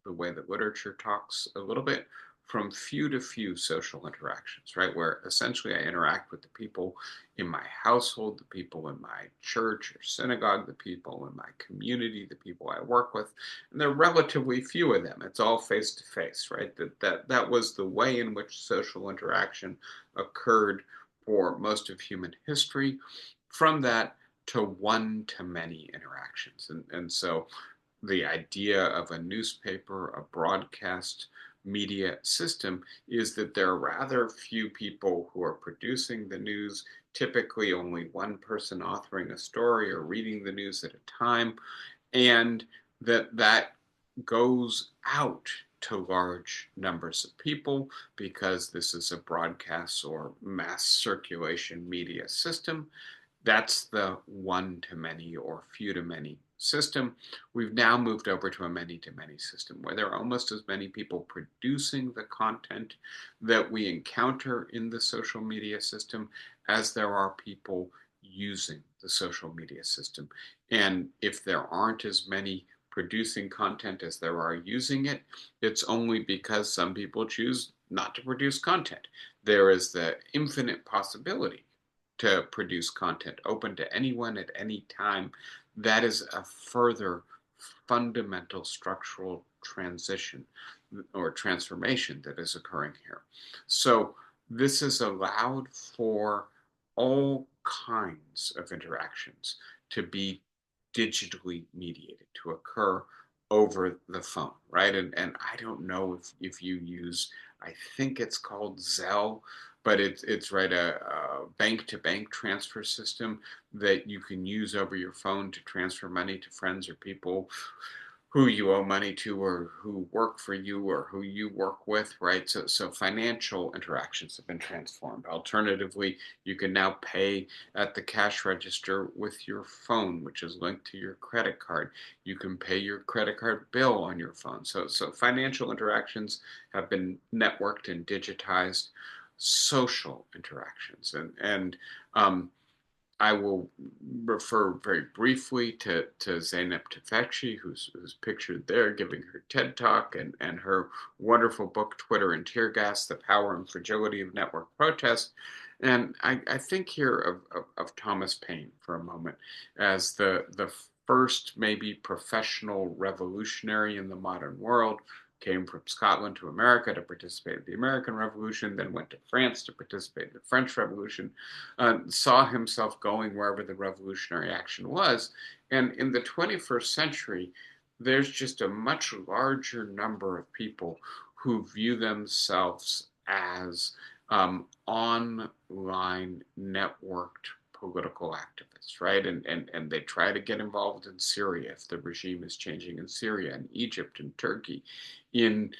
the way that literature talks a little bit, from few to few social interactions, right? Where essentially I interact with the people in my household, the people in my church or synagogue, the people in my community, the people I work with, and there are relatively few of them. It's all face to face, right? That was the way in which social interaction occurred for most of human history. From that to one to many interactions, and so the idea of a newspaper, a broadcast media system is that there are rather few people who are producing the news, typically only one person authoring a story or reading the news at a time, and that goes out to large numbers of people because this is a broadcast or mass circulation media system. That's the one to many or few to many system. We've now moved over to a many to many system where there are almost as many people producing the content that we encounter in the social media system as there are people using the social media system. And if there aren't as many producing content as there are using it, it's only because some people choose not to produce content. There is the infinite possibility to produce content open to anyone at any time. That is a further fundamental structural transition or transformation that is occurring here. So this has allowed for all kinds of interactions to be digitally mediated, to occur over the phone, right? And I don't know if you use, I think it's called Zelle, but it's right, a bank to bank transfer system that you can use over your phone to transfer money to friends or people who you owe money to or who work for you or who you work with, right? So financial interactions have been transformed. Alternatively, you can now pay at the cash register with your phone, which is linked to your credit card. You can pay your credit card bill on your phone. So financial interactions have been networked and digitized. Social interactions and I will refer very briefly to Zeynep Tufekci, who's pictured there giving her TED Talk and her wonderful book, Twitter and Tear Gas, The Power and Fragility of Network Protest. And I think here of Thomas Paine for a moment as the first maybe professional revolutionary in the modern world, came from Scotland to America to participate in the American Revolution, then went to France to participate in the French Revolution, saw himself going wherever the revolutionary action was. And in the 21st century, there's just a much larger number of people who view themselves as online networked political activists, right? And they try to get involved in Syria if the regime is changing in Syria and Egypt and Turkey, in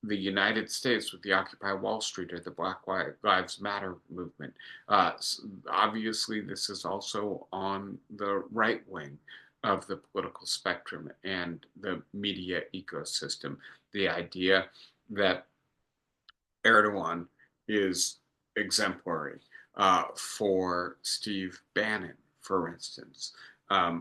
the United States with the Occupy Wall Street or the Black Lives Matter movement. Uh, Obviously, this is also on the right wing of the political spectrum and the media ecosystem. The idea that Erdogan is exemplary for Steve Bannon, for instance,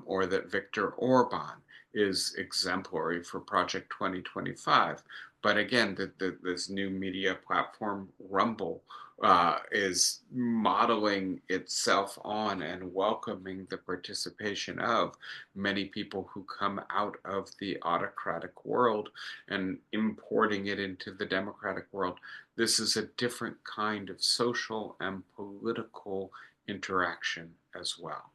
or that Viktor Orban is exemplary for Project 2025. But again, this new media platform, Rumble, is modeling itself on and welcoming the participation of many people who come out of the autocratic world and importing it into the democratic world. This is a different kind of social and political interaction as well.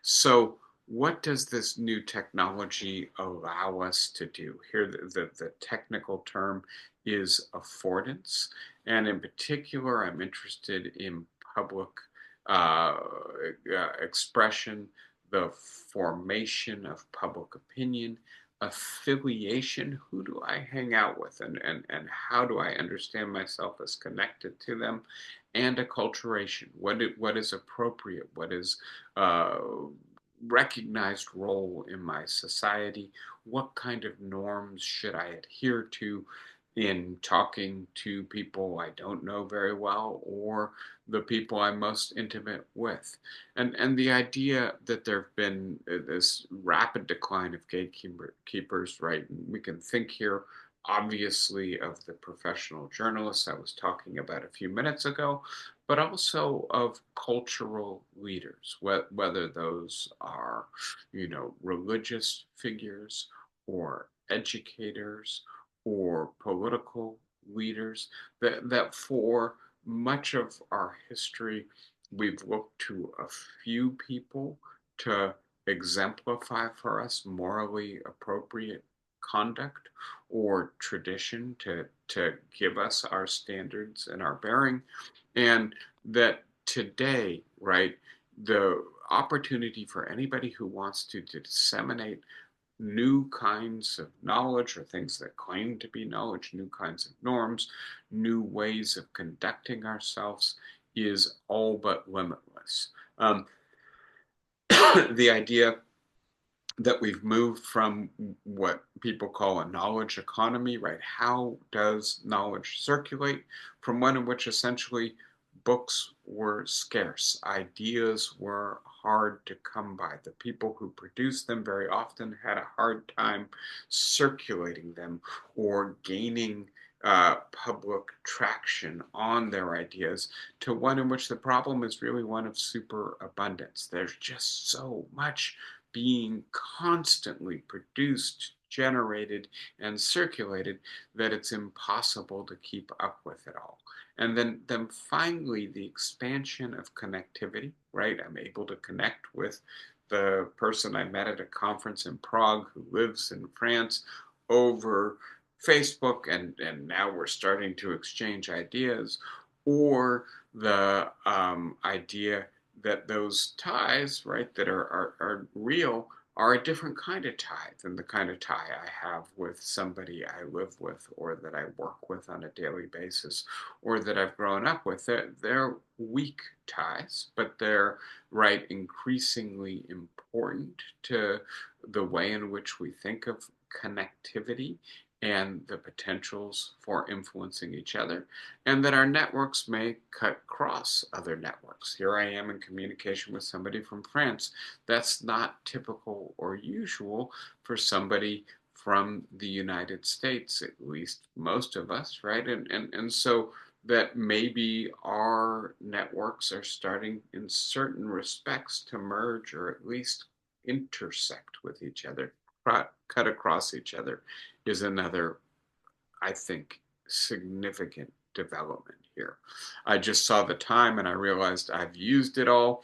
So, what does this new technology allow us to do? Here, the technical term is affordance. And in particular, I'm interested in public uh, expression, the formation of public opinion, affiliation. Who do I hang out with, and how do I understand myself as connected to them? And acculturation. What is appropriate? What is uh, recognized role in my society? What kind of norms should I adhere to in talking to people I don't know very well or the people I'm most intimate with? And the idea that there have been this rapid decline of gatekeepers, right? We can think here obviously of the professional journalists I was talking about a few minutes ago, but also of cultural leaders, whether those are, religious figures or educators or political leaders, that for much of our history, we've looked to a few people to exemplify for us morally appropriate conduct or tradition to give us our standards and our bearing. And that today, right, the opportunity for anybody who wants to disseminate new kinds of knowledge or things that claim to be knowledge, new kinds of norms, new ways of conducting ourselves is all but limitless. Um, the idea that we've moved from what people call a knowledge economy, right? How does knowledge circulate? From one in which essentially books were scarce, ideas were hard to come by. The people who produced them very often had a hard time circulating them or gaining public traction on their ideas, to one in which the problem is really one of superabundance. There's just so much being constantly produced, generated, and circulated that it's impossible to keep up with it all. And then finally, the expansion of connectivity, right? I'm able to connect with the person I met at a conference in Prague who lives in France over Facebook, and now we're starting to exchange ideas, or the idea that those ties, right, that are real, are a different kind of tie than the kind of tie I have with somebody I live with or that I work with on a daily basis or that I've grown up with. They're weak ties, but they're, right, increasingly important to the way in which we think of connectivity and the potentials for influencing each other, and that our networks may cut across other networks. Here I am in communication with somebody from France. That's not typical or usual for somebody from the United States, at least most of us, right? And so that maybe our networks are starting in certain respects to merge or at least intersect with each other, cut across each other is another, I think, significant development here. I just saw the time and I realized I've used it all.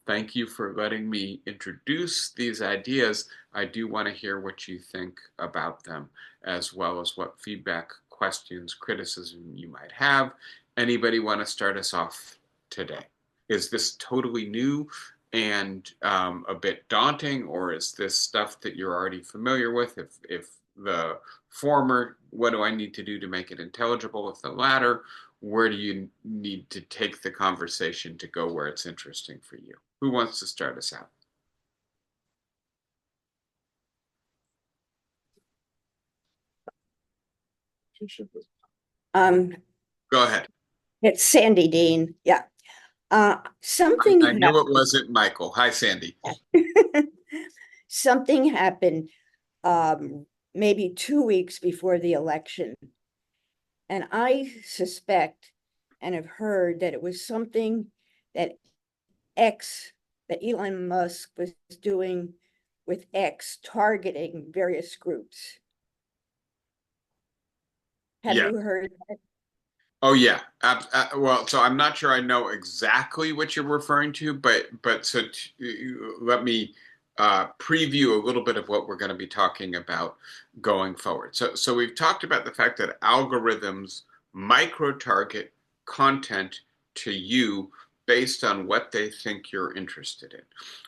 Thank you for letting me introduce these ideas. I do want to hear what you think about them, as well as what feedback, questions, criticism you might have. Anybody want to start us off today? Is this totally new and a bit daunting, or is this stuff that you're already familiar with? If the former, what do I need to do to make it intelligible? If the latter, where do you need to take the conversation to go where it's interesting for you? Who wants to start us out? Um, Go ahead. it's Sandy Dean. Yeah. Something I knew it wasn't Michael. Hi, Sandy. happened. Something happened maybe 2 weeks before the election. And I suspect and have heard that it was something that X, that Elon Musk was doing with X, targeting various groups. Have Yeah. you heard that? Oh yeah. Well, so I'm not sure I know exactly what you're referring to, but let me preview a little bit of what we're going to be talking about going forward. So we've talked about the fact that algorithms micro-target content to you based on what they think you're interested in.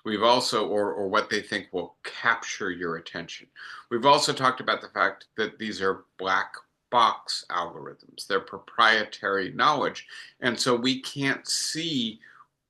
We've also, or what they think will capture your attention. We've also talked about the fact that these are black box algorithms. They're proprietary knowledge. And so we can't see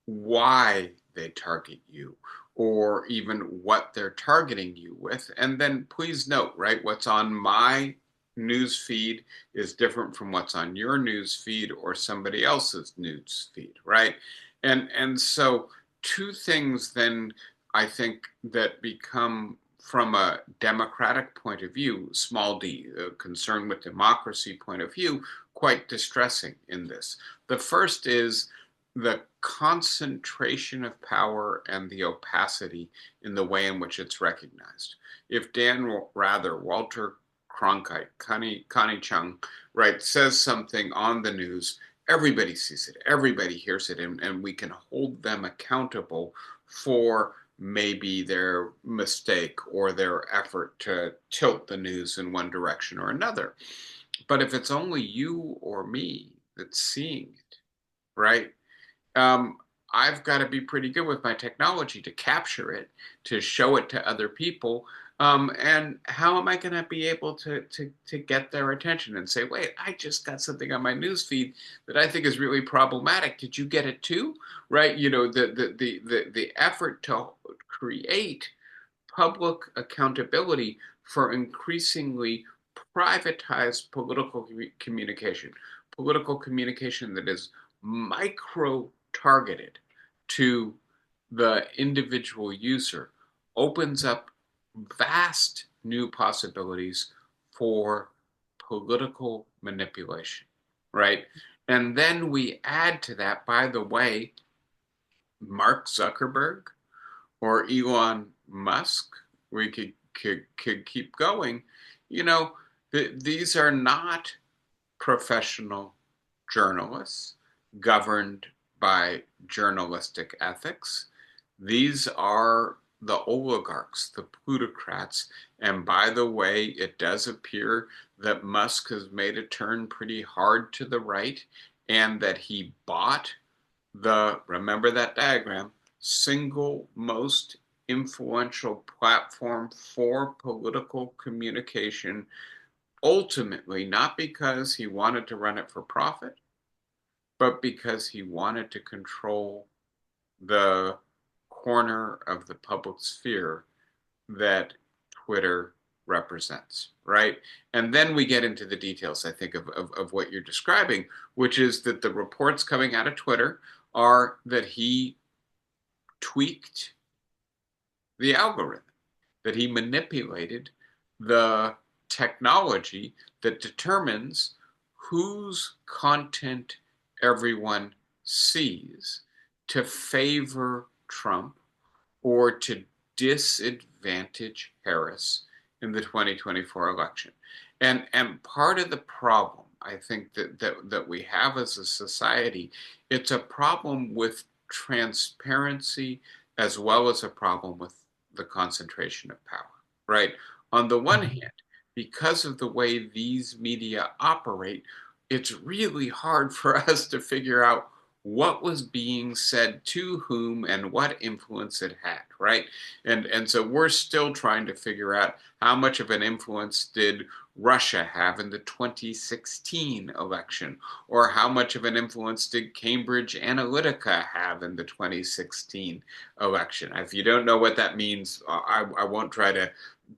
why they target you or even what they're targeting you with. And then please note, right, what's on my news feed is different from what's on your news feed or somebody else's news feed, right? And so two things then I think that become, from a democratic point of view, small d, a concern with democracy point of view, quite distressing in this. The first is the concentration of power and the opacity in the way in which it's recognized. If Dan Rather, Walter Cronkite, Connie Chung, right, says something on the news, everybody sees it, everybody hears it, and we can hold them accountable for maybe their mistake or their effort to tilt the news in one direction or another. But if it's only you or me that's seeing it, right? um, I've got to be pretty good with my technology to capture it, to show it to other people. And how am I going to be able to get their attention and say, wait, I just got something on my news feed that I think is really problematic. Did you get it too? Right? The effort to create public accountability for increasingly privatized political communication that is micro targeted to the individual user opens up vast new possibilities for political manipulation, right? And then we add to that, by the way, Mark Zuckerberg or Elon Musk, we could keep going. You know, these are not professional journalists governed by journalistic ethics. These are the oligarchs, the plutocrats. And by the way, it does appear that Musk has made a turn pretty hard to the right and that he bought remember that diagram, single most influential platform for political communication, ultimately not because he wanted to run it for profit, but because he wanted to control the corner of the public sphere that Twitter represents, right? And then we get into the details, I think, of what you're describing, which is that the reports coming out of Twitter are that he tweaked the algorithm, that he manipulated the technology that determines whose content everyone sees to favor Trump or to disadvantage Harris in the 2024 election. And part of the problem, I think that we have as a society, it's a problem with transparency as well as a problem with the concentration of power, right? On the one hand, because of the way these media operate, it's really hard for us to figure out what was being said to whom and what influence it had, right? And so we're still trying to figure out how much of an influence did Russia have in the 2016 election, or how much of an influence did Cambridge Analytica have in the 2016 election. If you don't know what that means, I won't try to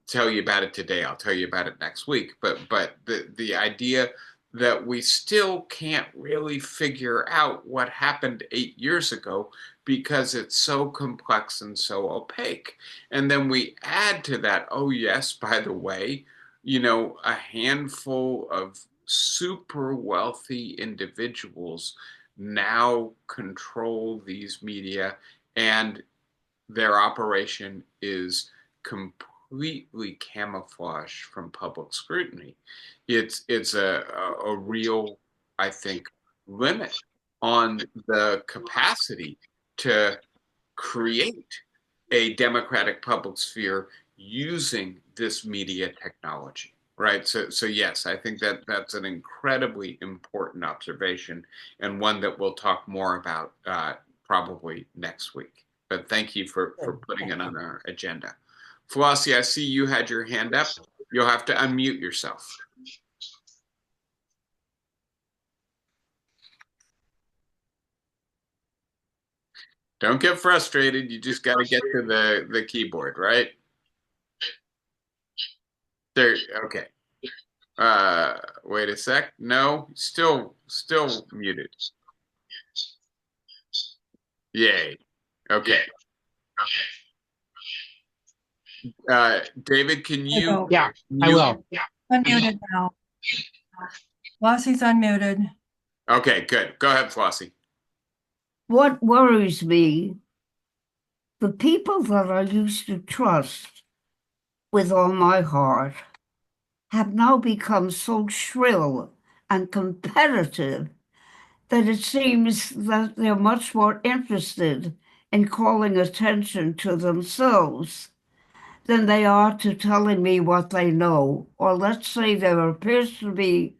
tell you about it today. I'll tell you about it next week. But the idea that we still can't really figure out what happened 8 years ago because it's so complex and so opaque. And then we add to that, oh, yes, by the way, a handful of super wealthy individuals now control these media, and their operation is completely camouflaged from public scrutiny. It's a real, I think, limit on the capacity to create a democratic public sphere using this media technology. Right. So yes, I think that that's an incredibly important observation and one that we'll talk more about probably next week. But thank you for Good, putting thank it on you. our agenda. Flossie, I see you had your hand up. You'll have to unmute yourself. Don't get frustrated. You just got to get to the keyboard, right? There. Okay. Wait a sec. No, still muted. Yay. Okay. David, can I you will. Yeah, I mute? will. Unmuted now. Flossie's unmuted. Okay, good. Go ahead, Flossie. What worries me, the people that I used to trust with all my heart have now become so shrill and competitive that it seems that they're much more interested in calling attention to themselves than they are to telling me what they know. Or let's say there appears to be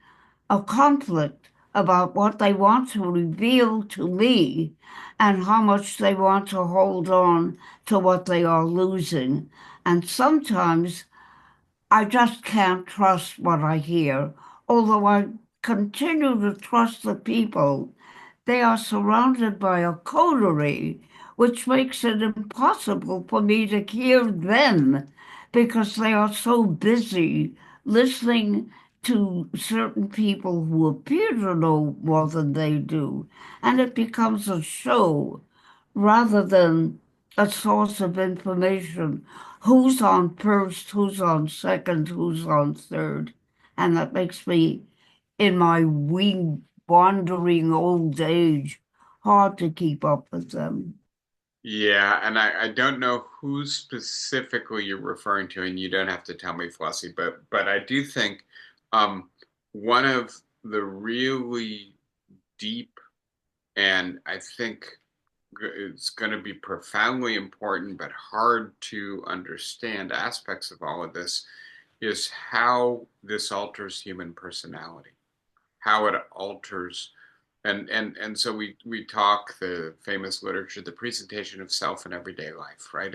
a conflict about what they want to reveal to me and how much they want to hold on to what they are losing. And sometimes I just can't trust what I hear, although I continue to trust the people. They are surrounded by a coterie, which makes it impossible for me to hear them because they are so busy listening to certain people who appear to know more than they do. And it becomes a show rather than a source of information. Who's on first, who's on second, who's on third. And that makes me, in my wee wandering old age, hard to keep up with them. Yeah, and I don't know who specifically you're referring to, and you don't have to tell me, Flossie, but I do think um, one of the really deep and I think it's going to be profoundly important but hard to understand aspects of all of this is how this alters human personality, how it alters and so we talk the famous literature, the presentation of self in everyday life, right?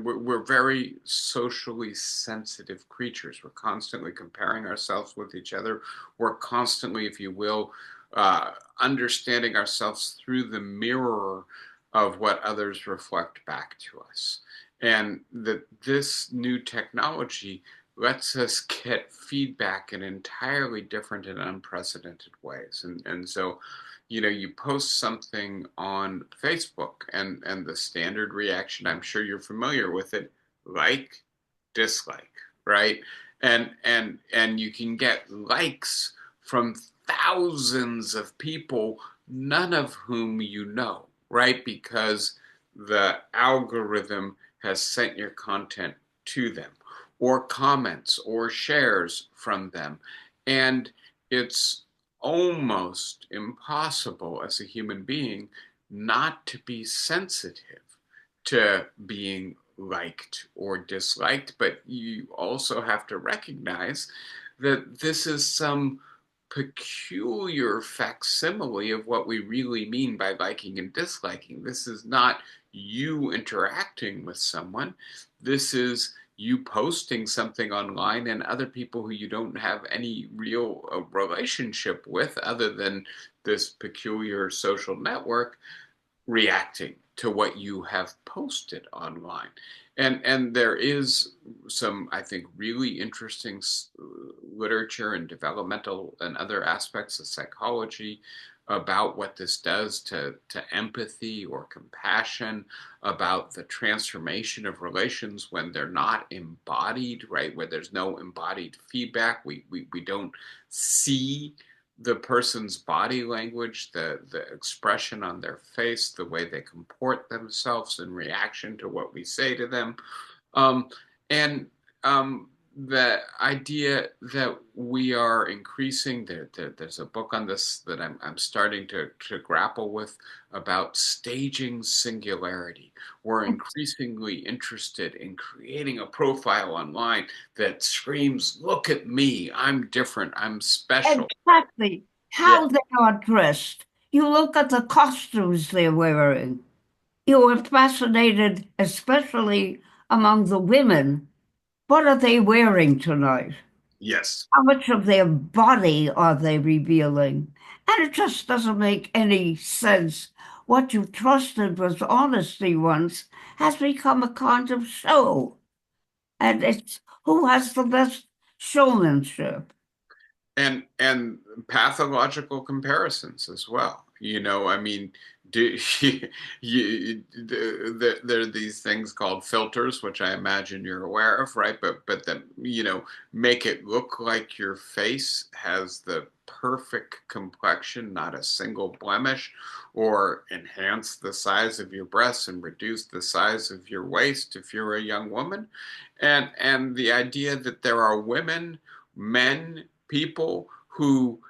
We're very socially sensitive creatures. We're constantly comparing ourselves with each other. We're constantly, if you will, understanding ourselves through the mirror of what others reflect back to us, and that this new technology lets us get feedback in entirely different and unprecedented ways. And so, you post something on Facebook and the standard reaction, I'm sure you're familiar with it, like, dislike, right? And you can get likes from thousands of people, none of whom you know, right? Because the algorithm has sent your content to them, or comments or shares from them. And it's almost impossible as a human being not to be sensitive to being liked or disliked, but you also have to recognize that this is some peculiar facsimile of what we really mean by liking and disliking. This is not you interacting with someone. This is you posting something online and other people who you don't have any real relationship with other than this peculiar social network reacting to what you have posted online. And there is some, I think, really interesting literature and developmental and other aspects of psychology about what this does to empathy or compassion, about the transformation of relations when they're not embodied, right? Where there's no embodied feedback. We don't see the person's body language, the expression on their face, the way they comport themselves in reaction to what we say to them, um, and the idea that we are increasing. There's a book on this that I'm starting to grapple with about staging singularity. We're increasingly interested in creating a profile online that screams, "Look at me! I'm different. I'm special." Exactly Yeah. how they are dressed. You look at the costumes they're wearing. You are fascinated, especially among the women. What are they wearing tonight? Yes. How much of their body are they revealing? And it just doesn't make any sense. What you trusted was honesty once has become a kind of show. And it's who has the best showmanship. And pathological comparisons as well. I mean, do there are these things called filters, which I imagine you're aware of, right? But that make it look like your face has the perfect complexion, not a single blemish, or enhance the size of your breasts and reduce the size of your waist if you're a young woman, and the idea that there are women, men, people who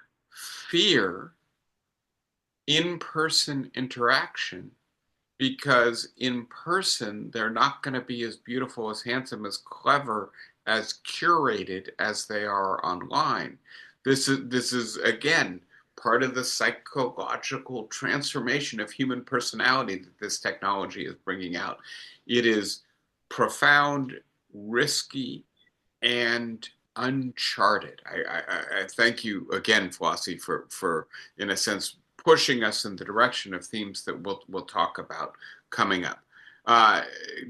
fear in person interaction because in person they're not going to be as beautiful, as handsome, as clever, as curated as they are online. This is again part of the psychological transformation of human personality that this technology is bringing out. It is profound, risky, and uncharted. I thank you again, Flossie, for in a sense pushing us in the direction of themes that we'll talk about coming up. Uh,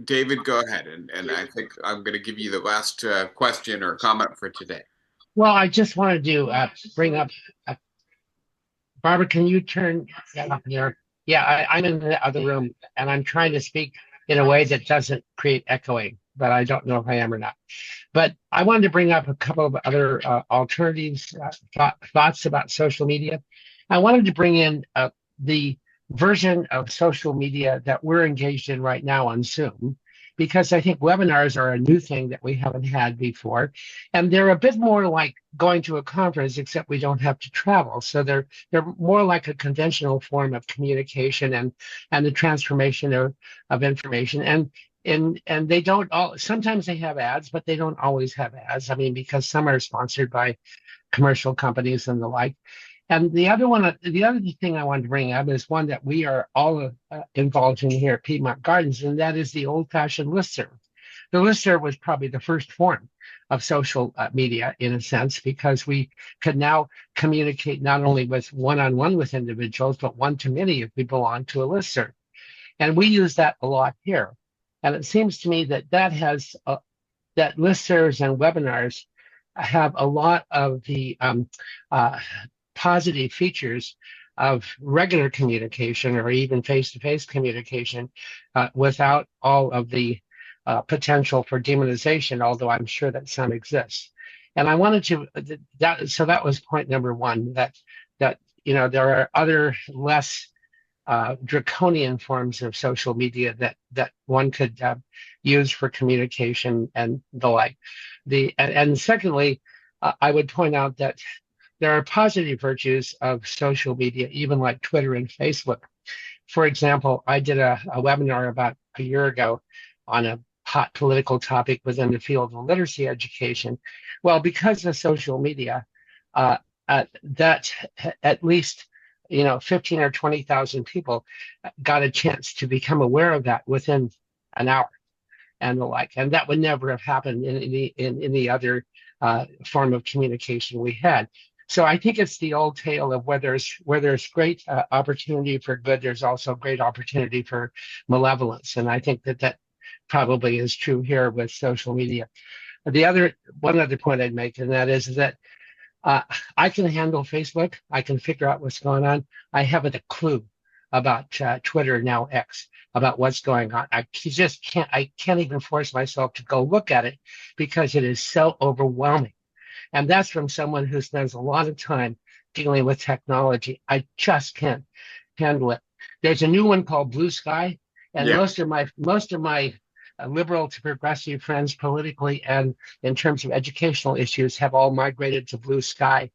David, go ahead, and I think I'm going to give you the last question or comment for today. Well, I just wanted to bring up, uh, Barbara, can you turn that up there? Yeah, I'm in the other room and I'm trying to speak in a way that doesn't create echoing, but I don't know if I am or not. But I wanted to bring up a couple of other alternatives, thoughts about social media. I wanted to bring in the version of social media that we're engaged in right now on Zoom, because I think webinars are a new thing that we haven't had before. And they're a bit more like going to a conference, except we don't have to travel. So they're more like a conventional form of communication and the transformation of information. And they don't all, sometimes they have ads, but they don't always have ads. I mean, because some are sponsored by commercial companies and the like. And the other thing I wanted to bring up is one that we are all involved in here at Piedmont Gardens, and that is the old-fashioned listserv. The listserv was probably the first form of social media in a sense, because we could now communicate not only with one-on-one with individuals, but one-to-many if we belong to a listserv. And we use that a lot here. And it seems to me that that listservs and webinars have a lot of the uh, positive features of regular communication or even face-to-face communication without all of the potential for demonization, although I'm sure that some exists. And I wanted to that was point number one, that there are other less draconian forms of social media that one could use for communication and the like. And secondly, I would point out that there are positive virtues of social media, even like Twitter and Facebook. For example, I did a webinar about a year ago on a hot political topic within the field of literacy education. Well, because of social media, uh, that at least 15 or 20,000 people got a chance to become aware of that within an hour and the like. And that would never have happened in any other form of communication we had. So I think it's the old tale of where there's great opportunity for good, there's also great opportunity for malevolence. And I think that probably is true here with social media. One other point I'd make, and that is that uh, I can handle Facebook. I can figure out what's going on. I haven't a clue about Twitter, now X, about what's going on. I just can't. I can't even force myself to go look at it because it is so overwhelming. And that's from someone who spends a lot of time dealing with technology. I just can't handle it. There's a new one called Blue Sky, and Yeah. most of my liberal to progressive friends politically and in terms of educational issues have all migrated to Blue Sky.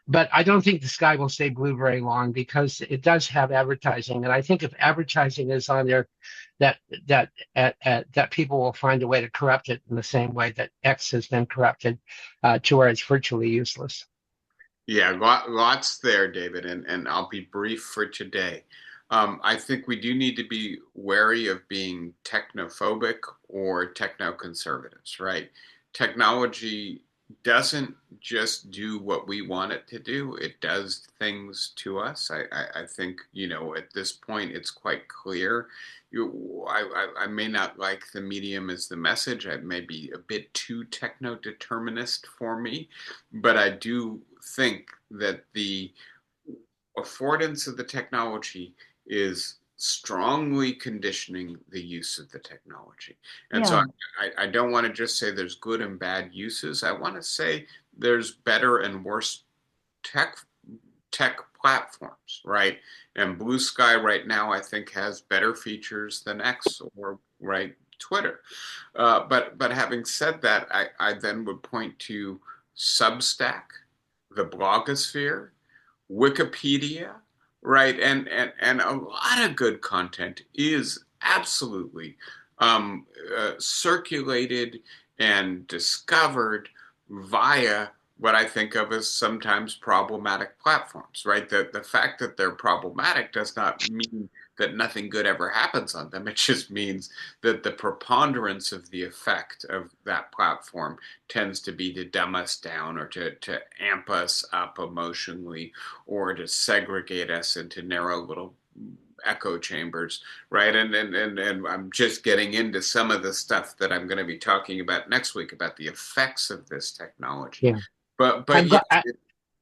But I don't think the sky will stay blue very long because it does have advertising, and I think if advertising is on there, that that people will find a way to corrupt it in the same way that X has been corrupted to where it's virtually useless. Yeah, lots there, David, and I'll be brief for today. I think we do need to be wary of being technophobic or techno-conservatives, right? Technology doesn't just do what we want it to do, it does things to us. I think, at this point, it's quite clear. I may not like the medium as the message. I may be a bit too techno-determinist for me, but I do think that the affordance of the technology is strongly conditioning the use of the technology. And so Yeah, I don't want to just say there's good and bad uses. I want to say there's better and worse tech tech platforms, right? And Blue Sky right now, I think, has better features than X or right Twitter. But having said that, I then would point to Substack, the blogosphere, Wikipedia, Right, and a lot of good content is absolutely circulated and discovered via what I think of as sometimes problematic platforms, right? The fact that they're problematic does not mean that nothing good ever happens on them. It just means that the preponderance of the effect of that platform tends to be to dumb us down or to amp us up emotionally or to segregate us into narrow little echo chambers, right? And I'm just getting into some of the stuff that I'm going to be talking about next week about the effects of this technology. Yeah. But I'm yes, glad.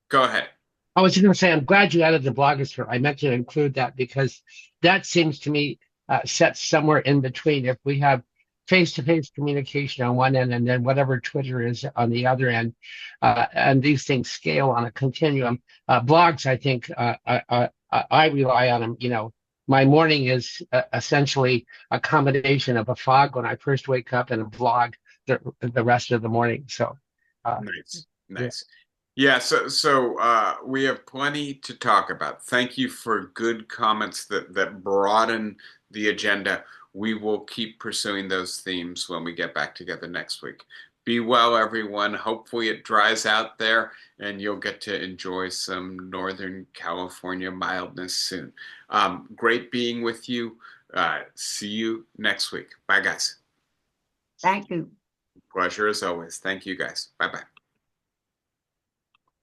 go ahead. I was just going to say, I'm glad you added the blogosphere. I meant to include that because that seems to me sets somewhere in between. If we have face-to-face communication on one end and then whatever Twitter is on the other end, and these things scale on a continuum, blogs, I think, I rely on them. You know, my morning is essentially a combination of a fog when I first wake up and a blog the rest of the morning. So, uh, Nice, yeah. nice. Yeah, so we have plenty to talk about. Thank you for good comments that broaden the agenda. We will keep pursuing those themes when we get back together next week. Be well, everyone. Hopefully it dries out there and you'll get to enjoy some Northern California mildness soon. Great being with you. See you next week. Bye, guys. Thank you. Pleasure as always. Thank you, guys. Bye bye.